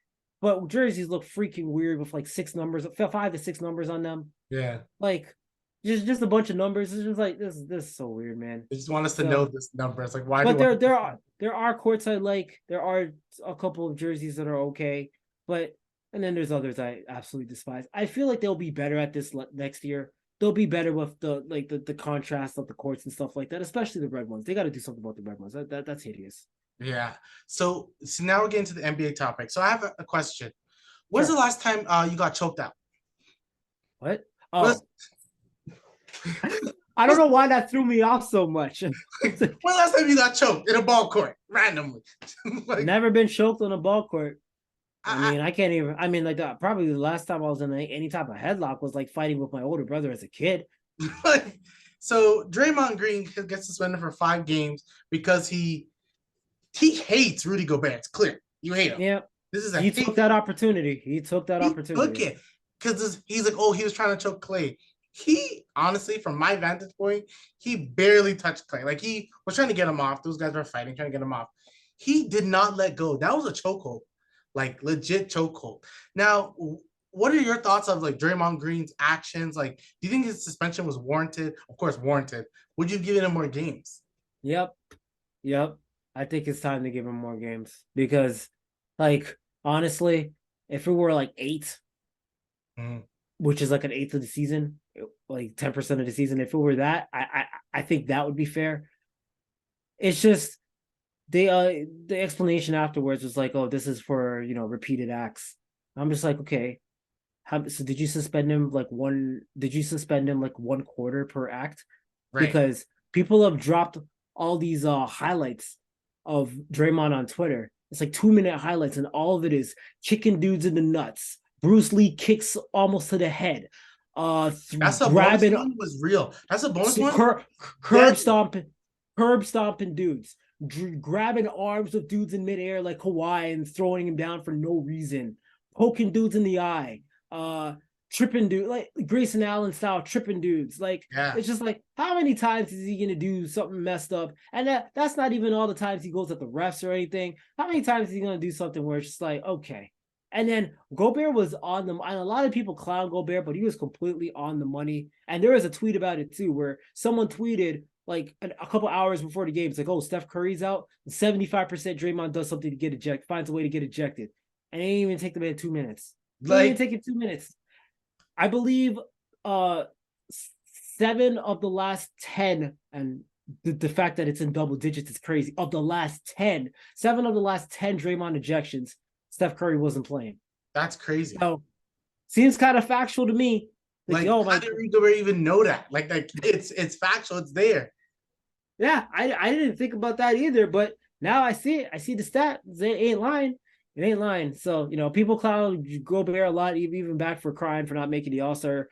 but jerseys look freaking weird with like 6 numbers, 5 to 6 numbers on them. Yeah. Like just a bunch of numbers. It's just like this is so weird, man. They just want us to know So, this number. It's like, why but do I? there are courts I like. There are a couple of jerseys that are okay, but and then there's others I absolutely despise. I feel like they'll be better at this next year. They'll be better with the contrast of the courts and stuff like that, especially the red ones. They got to do something about the red ones. That's hideous. Yeah. So now we're getting to the NBA topic. So I have a question. When's the Sure. last time you got choked out? What? When's, Oh, I don't know why that threw me off so much. when the last time you got choked in a ball court randomly? Like, Never been choked on a ball court. I I, mean, I can't even. I mean, like probably the last time I was in any type of headlock was like fighting with my older brother as a kid. like, so Draymond Green gets suspended for 5 games because he hates Rudy Gobert. It's clear. You hate him. Yeah, This is a he took hate. that opportunity. He took that He took opportunity. it because he's like, oh, he was trying to choke Clay. He honestly, from my vantage point, he barely touched Clay. Like he was trying to get him off. Those guys were fighting, trying to get him off. He did not let go. That was a chokehold, like legit chokehold. Now, what are your thoughts of like Draymond Green's actions? Like, do you think his suspension was warranted? Of course, warranted. Would you have given him more games? Yep, yep. I think it's time to give him more games because, like, honestly, if it were like 8, Mm. which is like an eighth of the season, like 10% of the season, if it were that, I think that would be fair. It's just the explanation afterwards was like, oh, this is for repeated acts. I'm just like, okay, so did you suspend him like one? Did you suspend him like 1/4 per act? Right. Because people have dropped all these highlights of Draymond on Twitter. It's like 2-minute highlights, and all of it is kicking dudes in the nuts. Bruce Lee kicks almost to the head. That's a bonus Grabbing one was real. That's a bonus one. curb stomping, dudes, grabbing arms of dudes in midair like Kawhi and throwing him down for no reason, poking dudes in the eye, tripping dude like Grayson Allen style tripping dudes. Like Yeah. it's just like how many times is he gonna do something messed up? And that's not even all the times he goes at the refs or anything. How many times is he gonna do something where it's just like okay? And then Gobert was on them. And a lot of people clown Gobert, but he was completely on the money. And there was a tweet about it too, where someone tweeted like a couple hours before the game. It's like, oh, Steph Curry's out. 75% Draymond does something to get ejected, finds a way to get ejected. And it didn't even take the man 2 minutes. It didn't even Like take it 2 minutes. I believe 7 of the last 10, and the fact that it's in double digits is crazy. Of the last 10, 7 of the last 10 Draymond ejections, Steph Curry wasn't playing. that's crazy. So seems kind of factual to me. Like, Like, yo, how did Rudy Gobert even know that? Like it's factual. It's there. yeah, I didn't think about that either, but now I see it. I see the stat. It ain't lying. It ain't lying. So, people clown Gobert a lot, even back for crying for not making the All-Star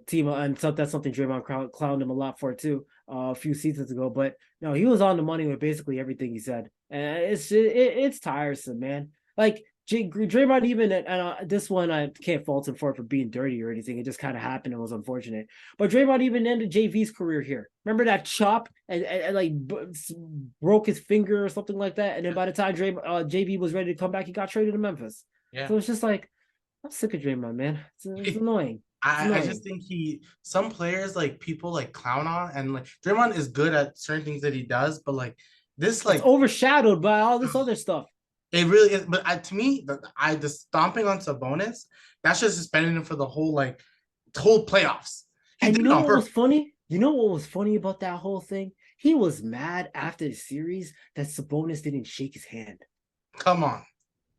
team. And so that's something Draymond clowned him a lot for too, a few seasons ago. But no, he was on the money with basically everything he said. And it's tiresome, man. Like Draymond even, and this one I can't fault him for being dirty or anything. It just kind of happened and was unfortunate. But Draymond even ended JV's career here. Remember that chop and like broke his finger or something like that. And then by the time JV was ready to come back, he got traded to Memphis. Yeah. So it's just like I'm sick of Draymond, man. It's annoying. I just think some players like people like clown on, and like Draymond is good at certain things that he does, but like this It's like overshadowed by all this other stuff. it really is. But to me, the stomping on Sabonis, that's just suspending him for the whole playoffs. He And did you it know on what was purpose. funny? You know what was funny about that whole thing? He was mad after the series that Sabonis didn't shake his hand. Come on.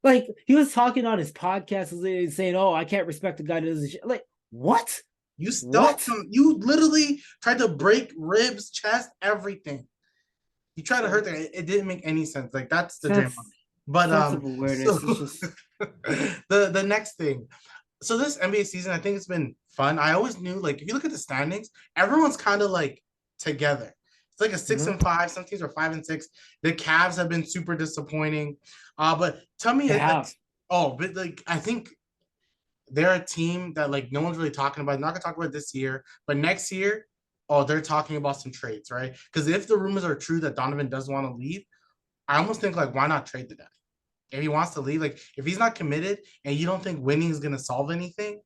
Like he was talking on his podcast saying, "Oh, I can't respect the guy that doesn't." Like what? You What? stomped him. You literally tried to break ribs, chest, everything. You tried to hurt them. It didn't make any sense. Like that's the Draymond. Sense But sense of so awareness. It's just the next thing. So this NBA season, I think it's been fun. I always knew, like, if you look at the standings, everyone's kind of like together. It's like a 6-5. Some teams are 5-6. The Cavs have been super disappointing. But tell me, they have. but like I think they're a team that like no one's really talking about. Not gonna talk about it this year, but next year, oh, they're talking about some trades, right? Because if the rumors are true that Donovan doesn't want to leave, I almost think like why not trade the guy? if he wants to leave, like if he's not committed and you don't think winning is gonna solve anything,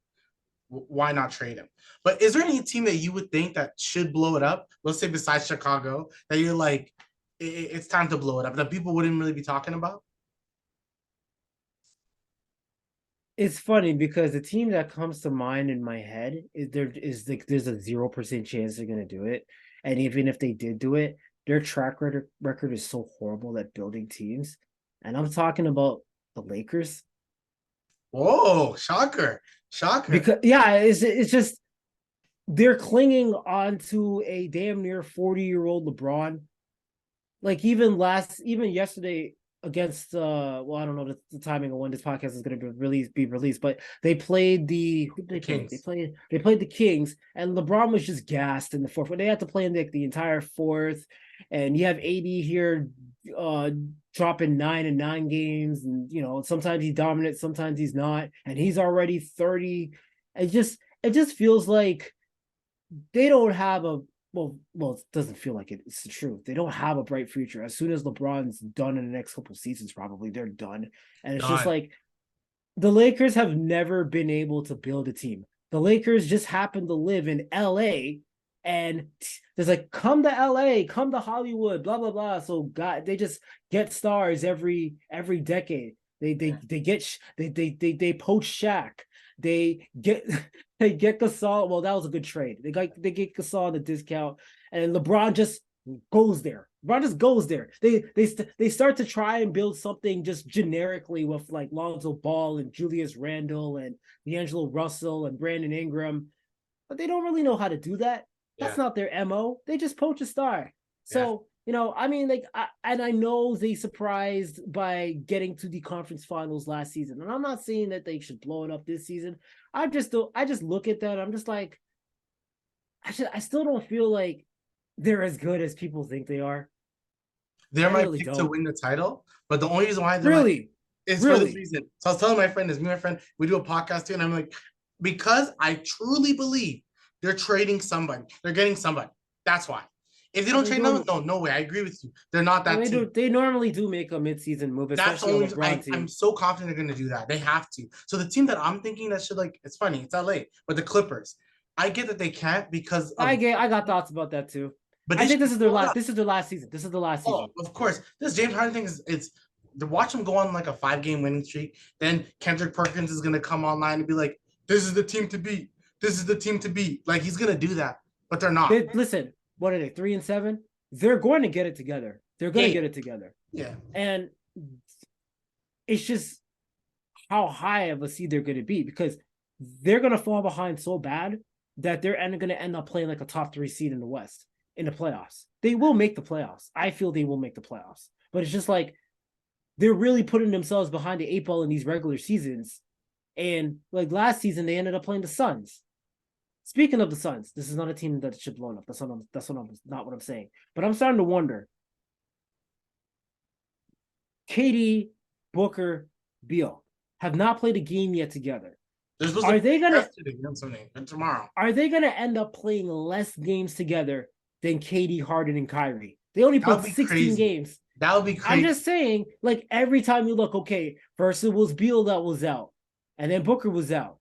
why not trade him? But is there any team that you would think that should blow it up? Let's say besides Chicago, that you're like, it's time to blow it up that people wouldn't really be talking about? It's funny because the team that comes to mind in my head is like there's a 0% chance they're gonna do it. And even if they did do it, their record is so horrible at building teams. And I'm talking about the Lakers. Whoa, shocker, shocker. Because yeah, it's just they're clinging onto a damn near 40-year-old LeBron. Like even yesterday against well, I don't know the timing of when this podcast is going to be released, but they played they Kings. They played the Kings, and LeBron was just gassed in the fourth. They had to play in the entire fourth, and you have AD here dropping 9 games, and sometimes he's dominant, sometimes he's not, and he's already 30. It just feels like they don't have a it doesn't feel like it. It's the truth. They don't have a bright future. As soon as LeBron's done in the next couple seasons, probably they're done. And it's just like the Lakers have never been able to build a team. The Lakers just happen to live in LA, and there's like, come to LA, come to Hollywood, blah blah blah. So God, they just get stars every decade. They poach Shaq. They get Gasol. Well, that was a good trade. They get Gasol on the discount, and LeBron just goes there. LeBron just goes there. They start to try and build something just generically with like Lonzo Ball and Julius Randle and D'Angelo Russell and Brandon Ingram, but they don't really know how to do that. That's not their MO. They just poach a star. So I mean, like, I know they surprised by getting to the conference finals last season, and I'm not saying that they should blow it up this season. I just look at that. I'm just like, I still don't feel like they're as good as people think they are. They're my pick to win the title, but the only reason why they're is for this reason. So I was telling my friend, me and my friend, we do a podcast too, and I'm like, because I truly believe they're trading somebody, they're getting somebody. That's why. If they don't trade them, no way. I agree with you. They're not that team. They normally do make a midseason move, especially that's only, I'm so confident they're going to do that. They have to. So the team that I'm thinking that should, like, it's funny, it's LA, but the Clippers. I get that they can't because I got thoughts about that too. But I think this is their last season. This is the last season. Oh, of course. This James Harden thing is to watch him go on like a 5-game winning streak. Then Kendrick Perkins is going to come online and be like, this is the team to beat. This is the team to beat. Like, he's going to do that, but they're not. Listen, what are they, 3-7? They're going to get it together. They're going to get it together. Yeah. And it's just how high of a seed they're going to be, because they're going to fall behind so bad that they're going to end up playing like a top 3 seed in the West in the playoffs. They will make the playoffs. I feel they will make the playoffs. But it's just like they're really putting themselves behind the 8 ball in these regular seasons. And like last season, they ended up playing the Suns. Speaking of the Suns, this is not a team that should blow up. That's not what I'm saying. But I'm starting to wonder. KD, Booker, Beal have not played a game yet together. Are they gonna tomorrow? Are they gonna end up playing less games together than KD, Harden, and Kyrie? They only played 16 games. That would be crazy. I'm just saying, like, every time you look, okay, first it was Beal that was out, and then Booker was out.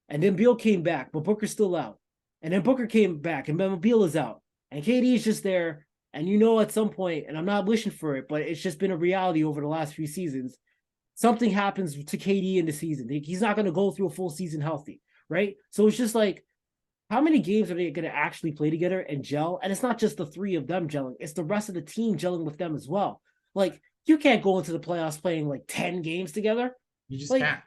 And then Beal came back, but Booker's still out. And then Booker came back, and then Beal is out. And KD is just there. And at some point, and I'm not wishing for it, but it's just been a reality over the last few seasons, something happens to KD in the season. He's not going to go through a full season healthy, right? So it's just like, how many games are they going to actually play together and gel? And it's not just the 3 of them gelling. It's the rest of the team gelling with them as well. Like, you can't go into the playoffs playing like 10 games together. You just can't.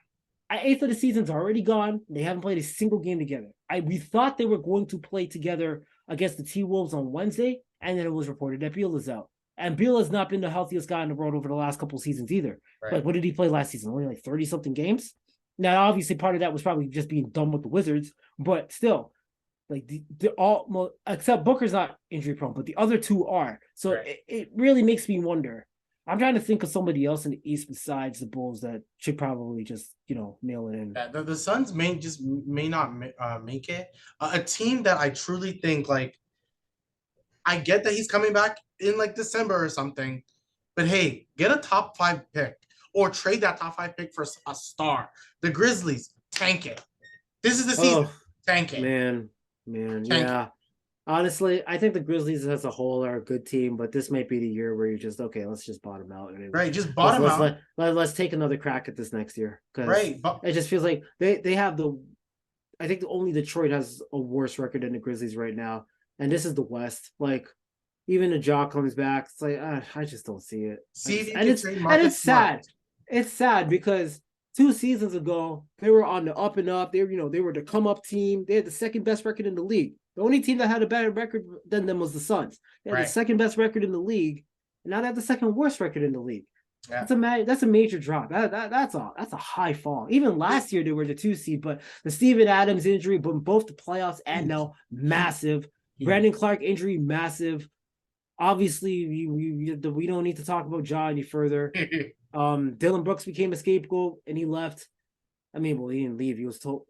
1/8 of the season's already gone. They haven't played a single game together. We thought they were going to play together against the T-Wolves on Wednesday, and then it was reported that Beal is out. And Beal has not been the healthiest guy in the world over the last couple of seasons either. Right. Like, what did he play last season? Only like 30-something games? Now, obviously, part of that was probably just being done with the Wizards, but still, like, except Booker's not injury prone, but the other 2 are. So it really makes me wonder. I'm trying to think of somebody else in the East besides the Bulls that should probably just, nail it in. The Suns may not make it. A team that I truly think, like, I get that he's coming back in like December or something, but hey, get a top 5 pick or trade that top 5 pick for a star. The Grizzlies, tank it. This is the season. Oh, Tank it. man, Tank yeah. it. Honestly, I think the Grizzlies as a whole are a good team, but this might be the year where you're just okay. Let's just bottom out. Right, just let's bottom let's out. let's take another crack at this next year because Right, but it just feels like they have the. I think only Detroit has a worse record than the Grizzlies right now, and this is the West. Like even the Jaw comes back, it's like I just don't see it. see if you And can trade it's Marcus Smart. sad. It's sad because 2 seasons ago they were on the up and up. They were the come up team. They had the second best record in the league. The only team that had a better record than them was the Suns. They had the second best record in the league, and now they have the second worst record in the league. Yeah. That's a major drop. That's a high fall. Even last year they were the 2 seed, but the Steven Adams injury, but both the playoffs and now massive. Brandon Clark injury, massive. Obviously, we don't need to talk about Ja any further. Dylan Brooks became a scapegoat and he left. I mean, well, he didn't leave. He was told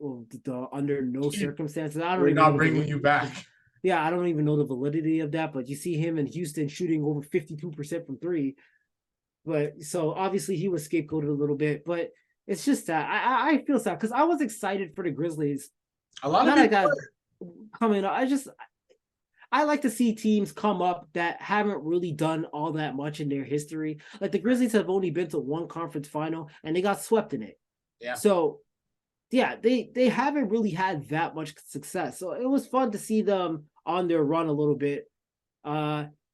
under no circumstances. We're not bringing you back. Yeah, I don't even know the validity of that, but you see him in Houston shooting over 52% from 3. But so obviously he was scapegoated a little bit, but it's just that I feel sad because I was excited for the Grizzlies. A lot of people coming up. I like to see teams come up that haven't really done all that much in their history. Like the Grizzlies have only been to one conference final and they got swept in it. Yeah. So yeah, they haven't really had that much success. So it was fun to see them on their run a little bit.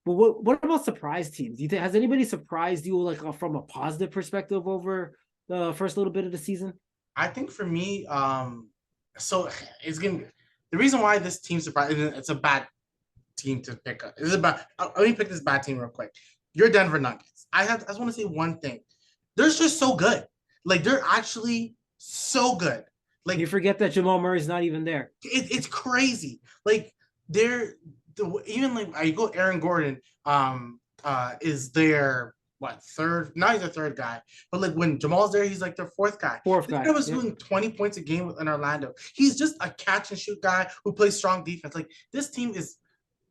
But what about surprise teams? Do you think has anybody surprised you like from a positive perspective over the first little bit of the season? I think for me, so it's gonna the reason why this team surprised it's a bad team to pick up. Let me pick this bad team real quick. Your Denver Nuggets. I just want to say one thing. They're just so good. Like they're actually so good. Like you forget that Jamal Murray's not even there. It's crazy. Like even like I go Aaron Gordon is their third, not he's a third guy, but like when Jamal's there, he's like their fourth guy. Fourth guy. He was doing 20 points a game in Orlando. He's just a catch and shoot guy who plays strong defense. Like this team is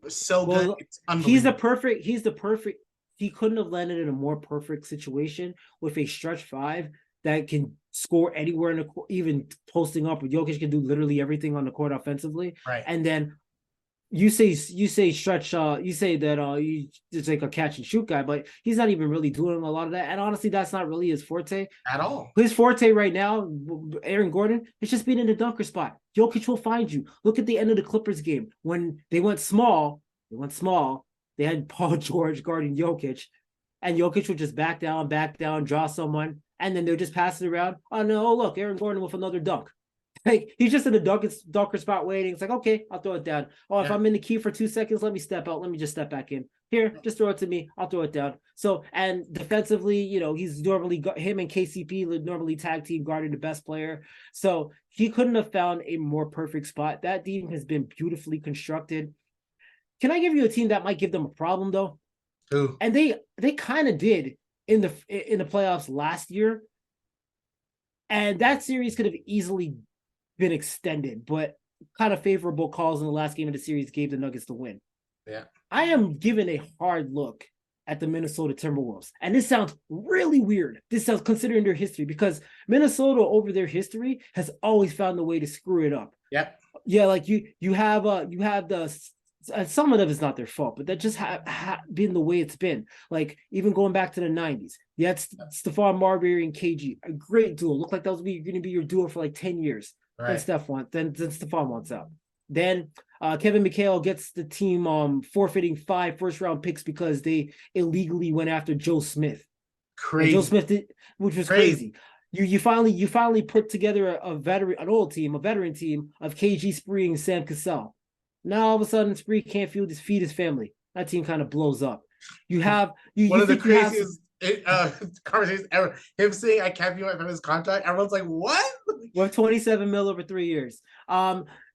so good. It's unbelievable. He couldn't have landed in a more perfect situation with a stretch 5 that can score anywhere in the court, even posting up with Jokic can do literally everything on the court offensively. Right. And then you say stretch you say that he's like a catch and shoot guy, but he's not even really doing a lot of that. And honestly, that's not really his forte at all. His forte right now, Aaron Gordon, is just being in the dunker spot. Jokic will find you. Look at the end of the Clippers game when they went small. They had Paul George guarding Jokic, and Jokic would just back down, draw someone, and then they'll just pass it around. Oh no! Look, Aaron Gordon with another dunk. Like he's just in the dunker spot waiting. It's like, okay, I'll throw it down. Oh, if I'm in the key for 2 seconds, let me step out. Let me just step back in. Here, just throw it to me. I'll throw it down. So, and defensively, he's normally him and KCP normally tag team guarding the best player. So he couldn't have found a more perfect spot. That team has been beautifully constructed. Can I give you a team that might give them a problem though? Who? And they kind of did in the playoffs last year. And that series could have easily been extended, but kind of favorable calls in the last game of the series gave the Nuggets the win. Yeah. I am giving a hard look at the Minnesota Timberwolves. And this sounds really weird. This sounds considering their history because Minnesota over their history has always found a way to screw it up. Yep. Yeah, like you have the some of them is not their fault, but that just been the way it's been. Like even going back to the 90s, you had Stephon Marbury and KG, a great duo. Looked like that was going to be your duo for like 10 years. Right. Then Stephon wants out. Then Kevin McHale gets the team forfeiting 5 first-round picks because they illegally went after Joe Smith. Crazy. Joe Smith which was crazy. You finally put together a veteran team of KG, Spree, and Sam Cassell. Now all of a sudden Spree can't feed his family. That team kind of blows up. You have one of the craziest conversations ever. Him saying I can't be my his contract. Everyone's like, what? With 27 mil over 3 years.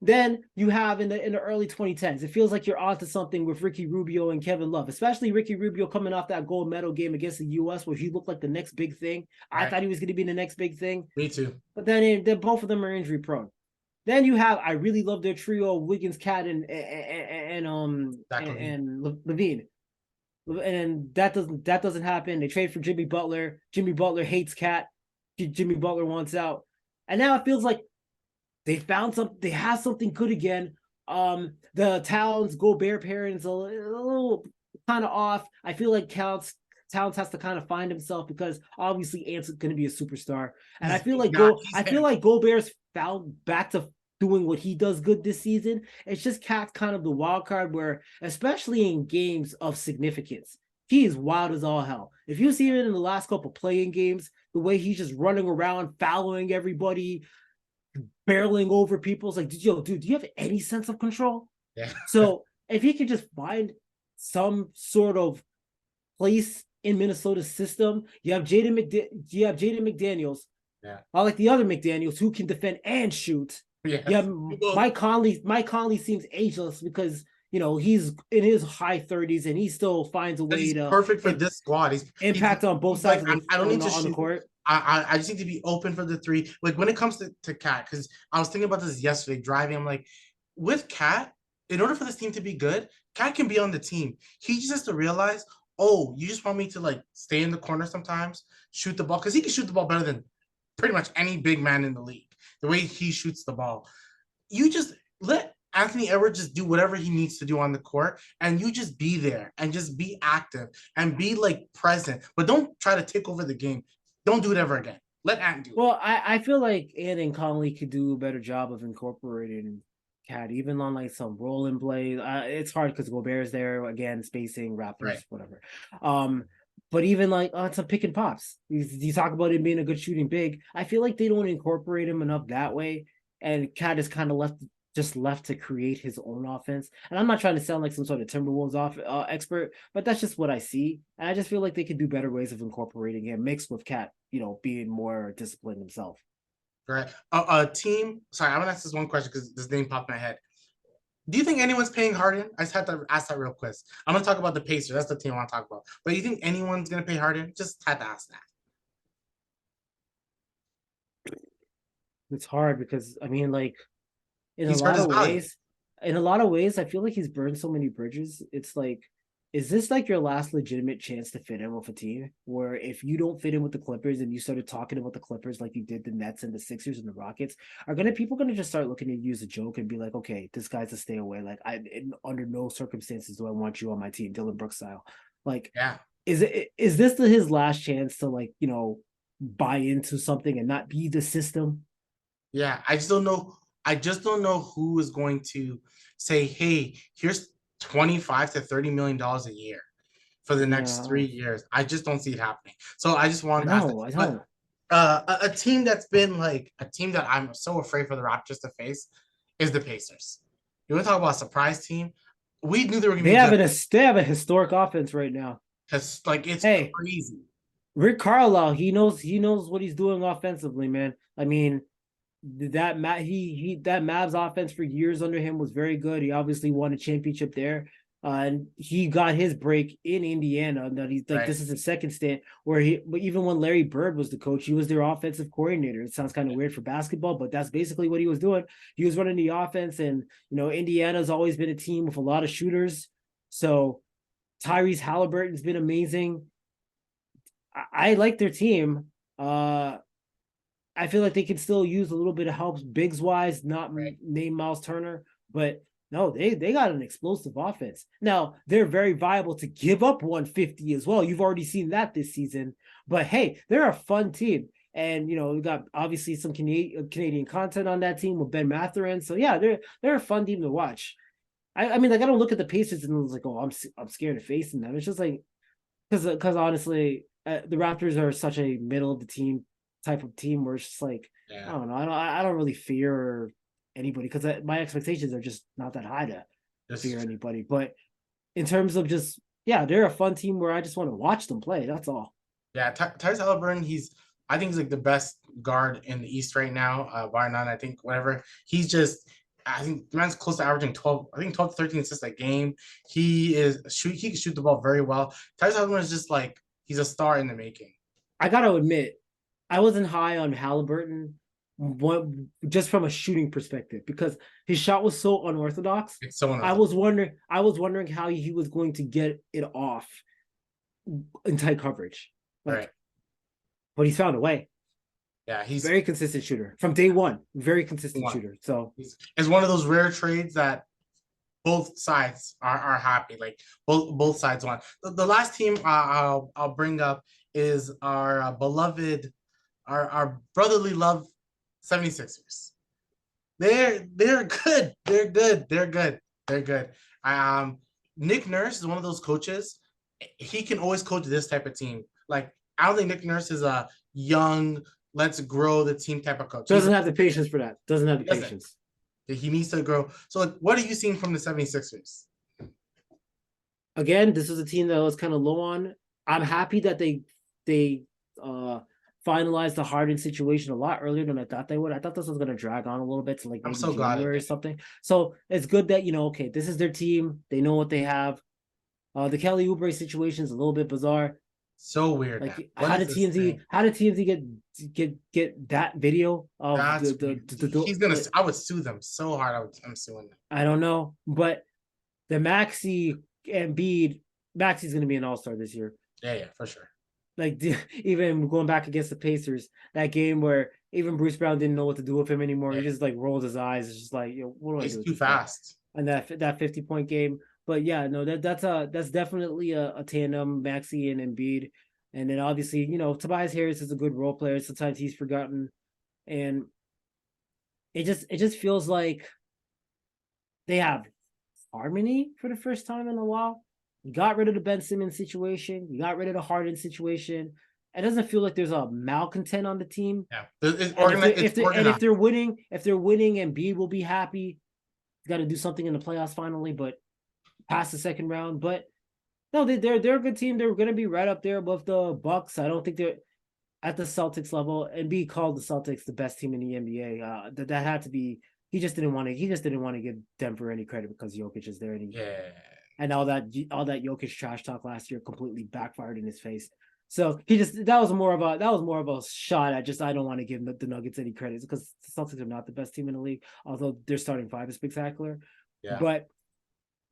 Then you have in the early 2010s, it feels like you're onto something with Ricky Rubio and Kevin Love, especially Ricky Rubio coming off that gold medal game against the US where he looked like the next big thing. Right. I thought he was going to be the next big thing. Me too. But then both of them are injury prone. Then you have, I really love their trio, Wiggins, Cat, and Levine. and that doesn't happen. They trade for Jimmy Butler. Jimmy Butler hates Cat. Jimmy Butler wants out, and now it feels like they found some. They have something good again. The Towns Gobert pairing is a little kind of off. I feel like Towns has to kind of find himself because obviously Ant's going to be a superstar, and He's not. He's I feel him. like Gobert's found back to doing what he does good this season. It's just Cat's kind of the wild card where, especially in games of significance, he is wild as all hell. If you see him in the last couple playing games, the way he's just running around, fouling everybody, barreling over people, it's like, dude, do you have any sense of control? Yeah. So if he could just find some sort of place in Minnesota's system, you have Jaden McDaniels. Yeah. I like the other McDaniels who can defend and shoot. Yeah, Yes. Mike Conley. Mike Conley seems ageless because he's in his high 30s and he still finds a Because way he's to perfect for this squad. impact on both He's like, sides of I don't need to on the shoot. court. I just need to be open for the three. Like when it comes to Cat, because I was thinking about this yesterday driving. I'm like, with Cat, in order for this team to be good, Cat can be on the team. He just has to realize, oh, you just want me to like stay in the corner sometimes, shoot the ball, because he can shoot the ball better than pretty much any big man in the league. The way he shoots the ball, you just let Anthony Edwards just do whatever he needs to do on the court, and you just be there and just be active and be like present, but don't try to take over the game. Don't do it ever again. Let Ant do it. Well, I feel like Ant and Conley could do a better job of incorporating Cat, even on like some rolling plays. It's hard because Gobert's there again, spacing, Right. Raptors, whatever. But even like on some pick and pops, you talk about him being a good shooting big. I feel like they don't incorporate him enough that way, and Cat is kind of left to create his own offense. And I'm not trying to sound like some sort of Timberwolves expert, but that's just what I see. And I just feel like they could do better ways of incorporating him, mixed with Cat, being more disciplined himself. Right. A team. Sorry, I'm gonna ask this one question because this name popped in my head. Do you think anyone's paying Harden? I just had to ask that real quick. I'm gonna talk about the Pacers. That's the team I want to talk about. But you think anyone's gonna pay Harden? Just had to ask that. It's hard because I mean, like in a He's hurt lot his of value. ways, I feel like he's burned so many bridges. It's like, is this like your last legitimate chance to fit in with a team? Where if you don't fit in with the Clippers and you started talking about the Clippers like you did the Nets and the Sixers and the Rockets, are people gonna just start looking at you as a joke and be like, okay, this guy's a stay away. Like under no circumstances do I want you on my team, Dylan Brooks style. Like, Yeah. is this his last chance to like buy into something and not be the system? Yeah. I just don't know. I just don't know who is going to say, hey, here's 25 to $30 million a year for the next Yeah, 3 years. I just don't see it happening. So I just wanted to ask that. I But know. a team that's been like a team that I'm so afraid for the Raptors to face is the Pacers. You want to talk about a surprise team? We knew they were going to be good They have a historic offense right now. because like it's Hey, crazy. Rick Carlisle, he knows what he's doing offensively, man. I mean, that Mavs offense for years under him was very good. He obviously won a championship there. And he got his break in Indiana. That he's like, Right. this is his second stint where but even when Larry Bird was the coach, he was their offensive coordinator. It sounds kind of weird for basketball, but that's basically what he was doing. He was running the offense, and Indiana's always been a team with a lot of shooters. So Tyrese Halliburton's been amazing. I like their team. I feel like they can still use a little bit of help bigs wise, not Right. name Miles Turner, but no, they got an explosive offense. Now they're very viable to give up 150 as well. You've already seen that this season, but hey, they're a fun team. And we got obviously some Canadian content on that team with Ben Mathurin. So yeah, they're a fun team to watch. I mean, like I don't look at the Pacers and it's like, oh, I'm scared of facing them. It's just like because honestly, the Raptors are such a middle of the team type of team where it's just like I Yeah. don't know. I don't really fear anybody because my expectations are just not that high to fear Just anybody. But in terms of just they're a fun team where I just want to watch them play. That's all. yeah. Tyrese Halliburton, I think he's like the best guard in the East right now, bar none. I think whatever. I think the man's close to averaging 12. I think 12 to 13 assists a game. He can shoot the ball very well. Tyrese Halliburton is just like he's a star in the making. I got to admit, I wasn't high on Halliburton. Just from a shooting perspective because his shot was so unorthodox. It's so I unorthodox. was wondering how he was going to get it off in tight coverage. Right. But he's found a way. Yeah, he's Very consistent shooter from day one. Very consistent one. shooter. So It's one of those rare trades that both sides are happy. Like both sides want. The last team I'll bring up is our beloved, our brotherly love 76ers. They're good. They're good. They're good. They're good. Um, Nick Nurse is one of those coaches. He can always coach this type of team. Like I don't think Nick Nurse is a young, let's grow the team type of coach. doesn't have the patience for that. Doesn't have the doesn't. patience. He needs to grow. So like, what are you seeing from the 76ers? Again, this was a team that was kind of low on. I'm happy that they finalized the Harden situation a lot earlier than I thought they would. I thought this was going to drag on a little bit to like maybe January or something. So it's good that, okay, this is their team. They know what they have. The Kelly Oubre situation is a little bit bizarre. So weird. Like how did TMZ get that video of he's gonna I would sue them so hard. I'm suing them. I don't know, but the Maxey Embiid, Maxey's gonna be an all-star this year. Yeah, for sure. Like even going back against the Pacers, that game where even Bruce Brown didn't know what to do with him anymore. Yeah. He just like rolled his eyes. It's just like, what do I do? He's too fast. And that 50-point game. But yeah, no, that's definitely a tandem, Maxey and Embiid. And then obviously, Tobias Harris is a good role player. Sometimes he's forgotten. And it just feels like they have harmony for the first time in a while. You got rid of the Ben Simmons situation. You got rid of the Harden situation. It doesn't feel like there's a malcontent on the team. Yeah, if they're winning, Embiid will be happy. Got to do something in the playoffs finally, but past the second round. But no, they're a good team. They're going to be right up there above the Bucks. I don't think they're at the Celtics level. Embiid called the Celtics the best team in the NBA. That had to be. He just didn't want to give Denver any credit because Jokic is there. And all that Jokic trash talk last year completely backfired in his face. So that was more of a shot at I don't want to give the Nuggets any credit because the Celtics are not the best team in the league, although their starting five is spectacular. Yeah. But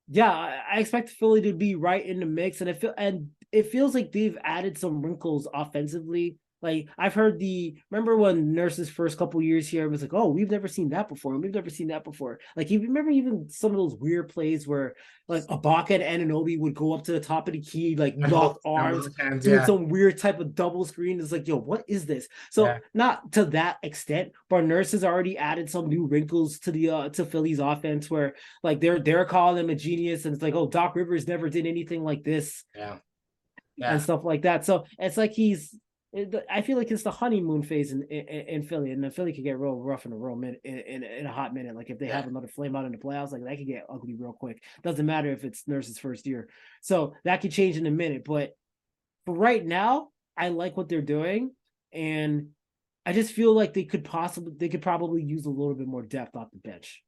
yeah, I expect Philly to be right in the mix, and it feels like they've added some wrinkles offensively. Like I've heard remember when Nurse's first couple years here, it was like, oh, we've never seen that before. And we've never seen that before. Like you remember even some of those weird plays where like Ibaka and Anunoby would go up to the top of the key, like lock arms, doing some weird type of double screen. It's like, yo, what is this? So not to that extent, but Nurse has already added some new wrinkles to the to Philly's offense where like they're calling him a genius, and it's like, oh, Doc Rivers never did anything like this. And stuff like that. So it's like I feel like it's the honeymoon phase in Philly, and then Philly could get real rough in a hot minute. Like if they have another flame out in the playoffs, like that could get ugly real quick. Doesn't matter if it's Nurse's first year, so that could change in a minute. But for right now, I like what they're doing, and I just feel like they could probably use a little bit more depth off the bench.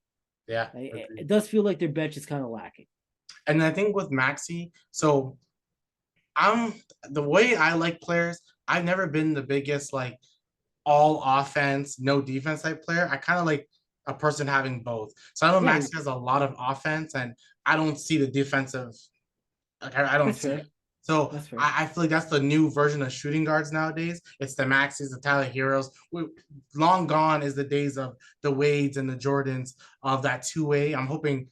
Yeah, it does feel like their bench is kind of lacking. And I think with Maxey, so the way I like players. I've never been the biggest like all offense, no defense type player. I kind of like a person having both. So I know Maxey has a lot of offense, and I don't see the defensive. Like I don't see it. So I feel like that's the new version of shooting guards nowadays. It's the Maxies, the Tyler Heroes. Long gone is the days of the Wades and the Jordans of that two-way. I'm hoping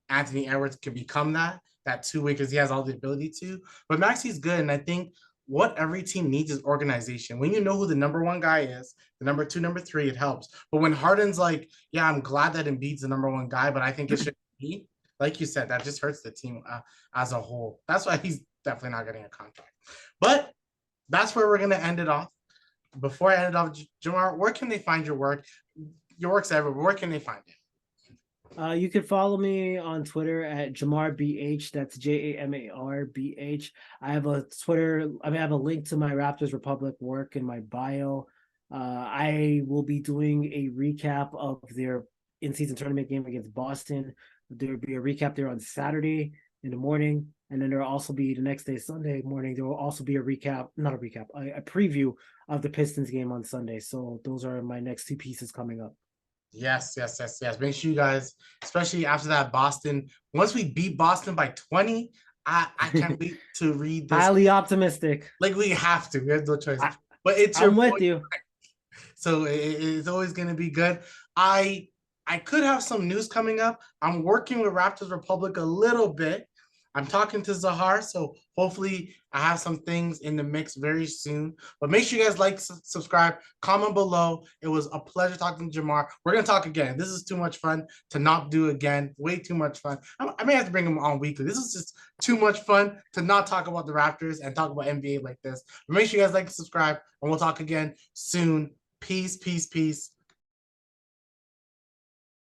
Anthony Edwards can become that two-way because he has all the ability to. But Maxey's good, and I think what every team needs is organization. When you know who the number one guy is, the number two, number three, it helps. But when Harden's like, yeah, I'm glad that Embiid's the number one guy, but I think it should be, like you said, that just hurts the team as a whole. That's why he's definitely not getting a contract. But that's where we're going to end it off. Before I end it off, Jamar, where can they find your work? Your work's everywhere. Where can they find it? You can follow me on Twitter at JamarBH. That's JamarBH. I have a link to my Raptors Republic work in my bio. I will be doing a recap of their in-season tournament game against Boston. There will be a recap there on Saturday in the morning, and then there will also be the next day, Sunday morning. There will also be a preview of the Pistons game on Sunday. So those are my next two pieces coming up. Yes. Make sure you guys, especially after that Boston, once we beat Boston by 20, I can't wait to read this. Highly optimistic. Like we have to. We have no choice. I, But it's your I'm boy, with you. so it's always going to be good. I I could have some news coming up. I'm working with Raptors Republic a little bit. I'm talking to Zahar, so hopefully I have some things in the mix very soon. But make sure you guys like, subscribe, comment below. It was a pleasure talking to Jamar. We're gonna talk again. This is too much fun to not do again. Way too much fun. I may have to bring him on weekly. This is just too much fun to not talk about the Raptors and talk about NBA like this. But make sure you guys like, subscribe, and we'll talk again soon. Peace, peace, peace.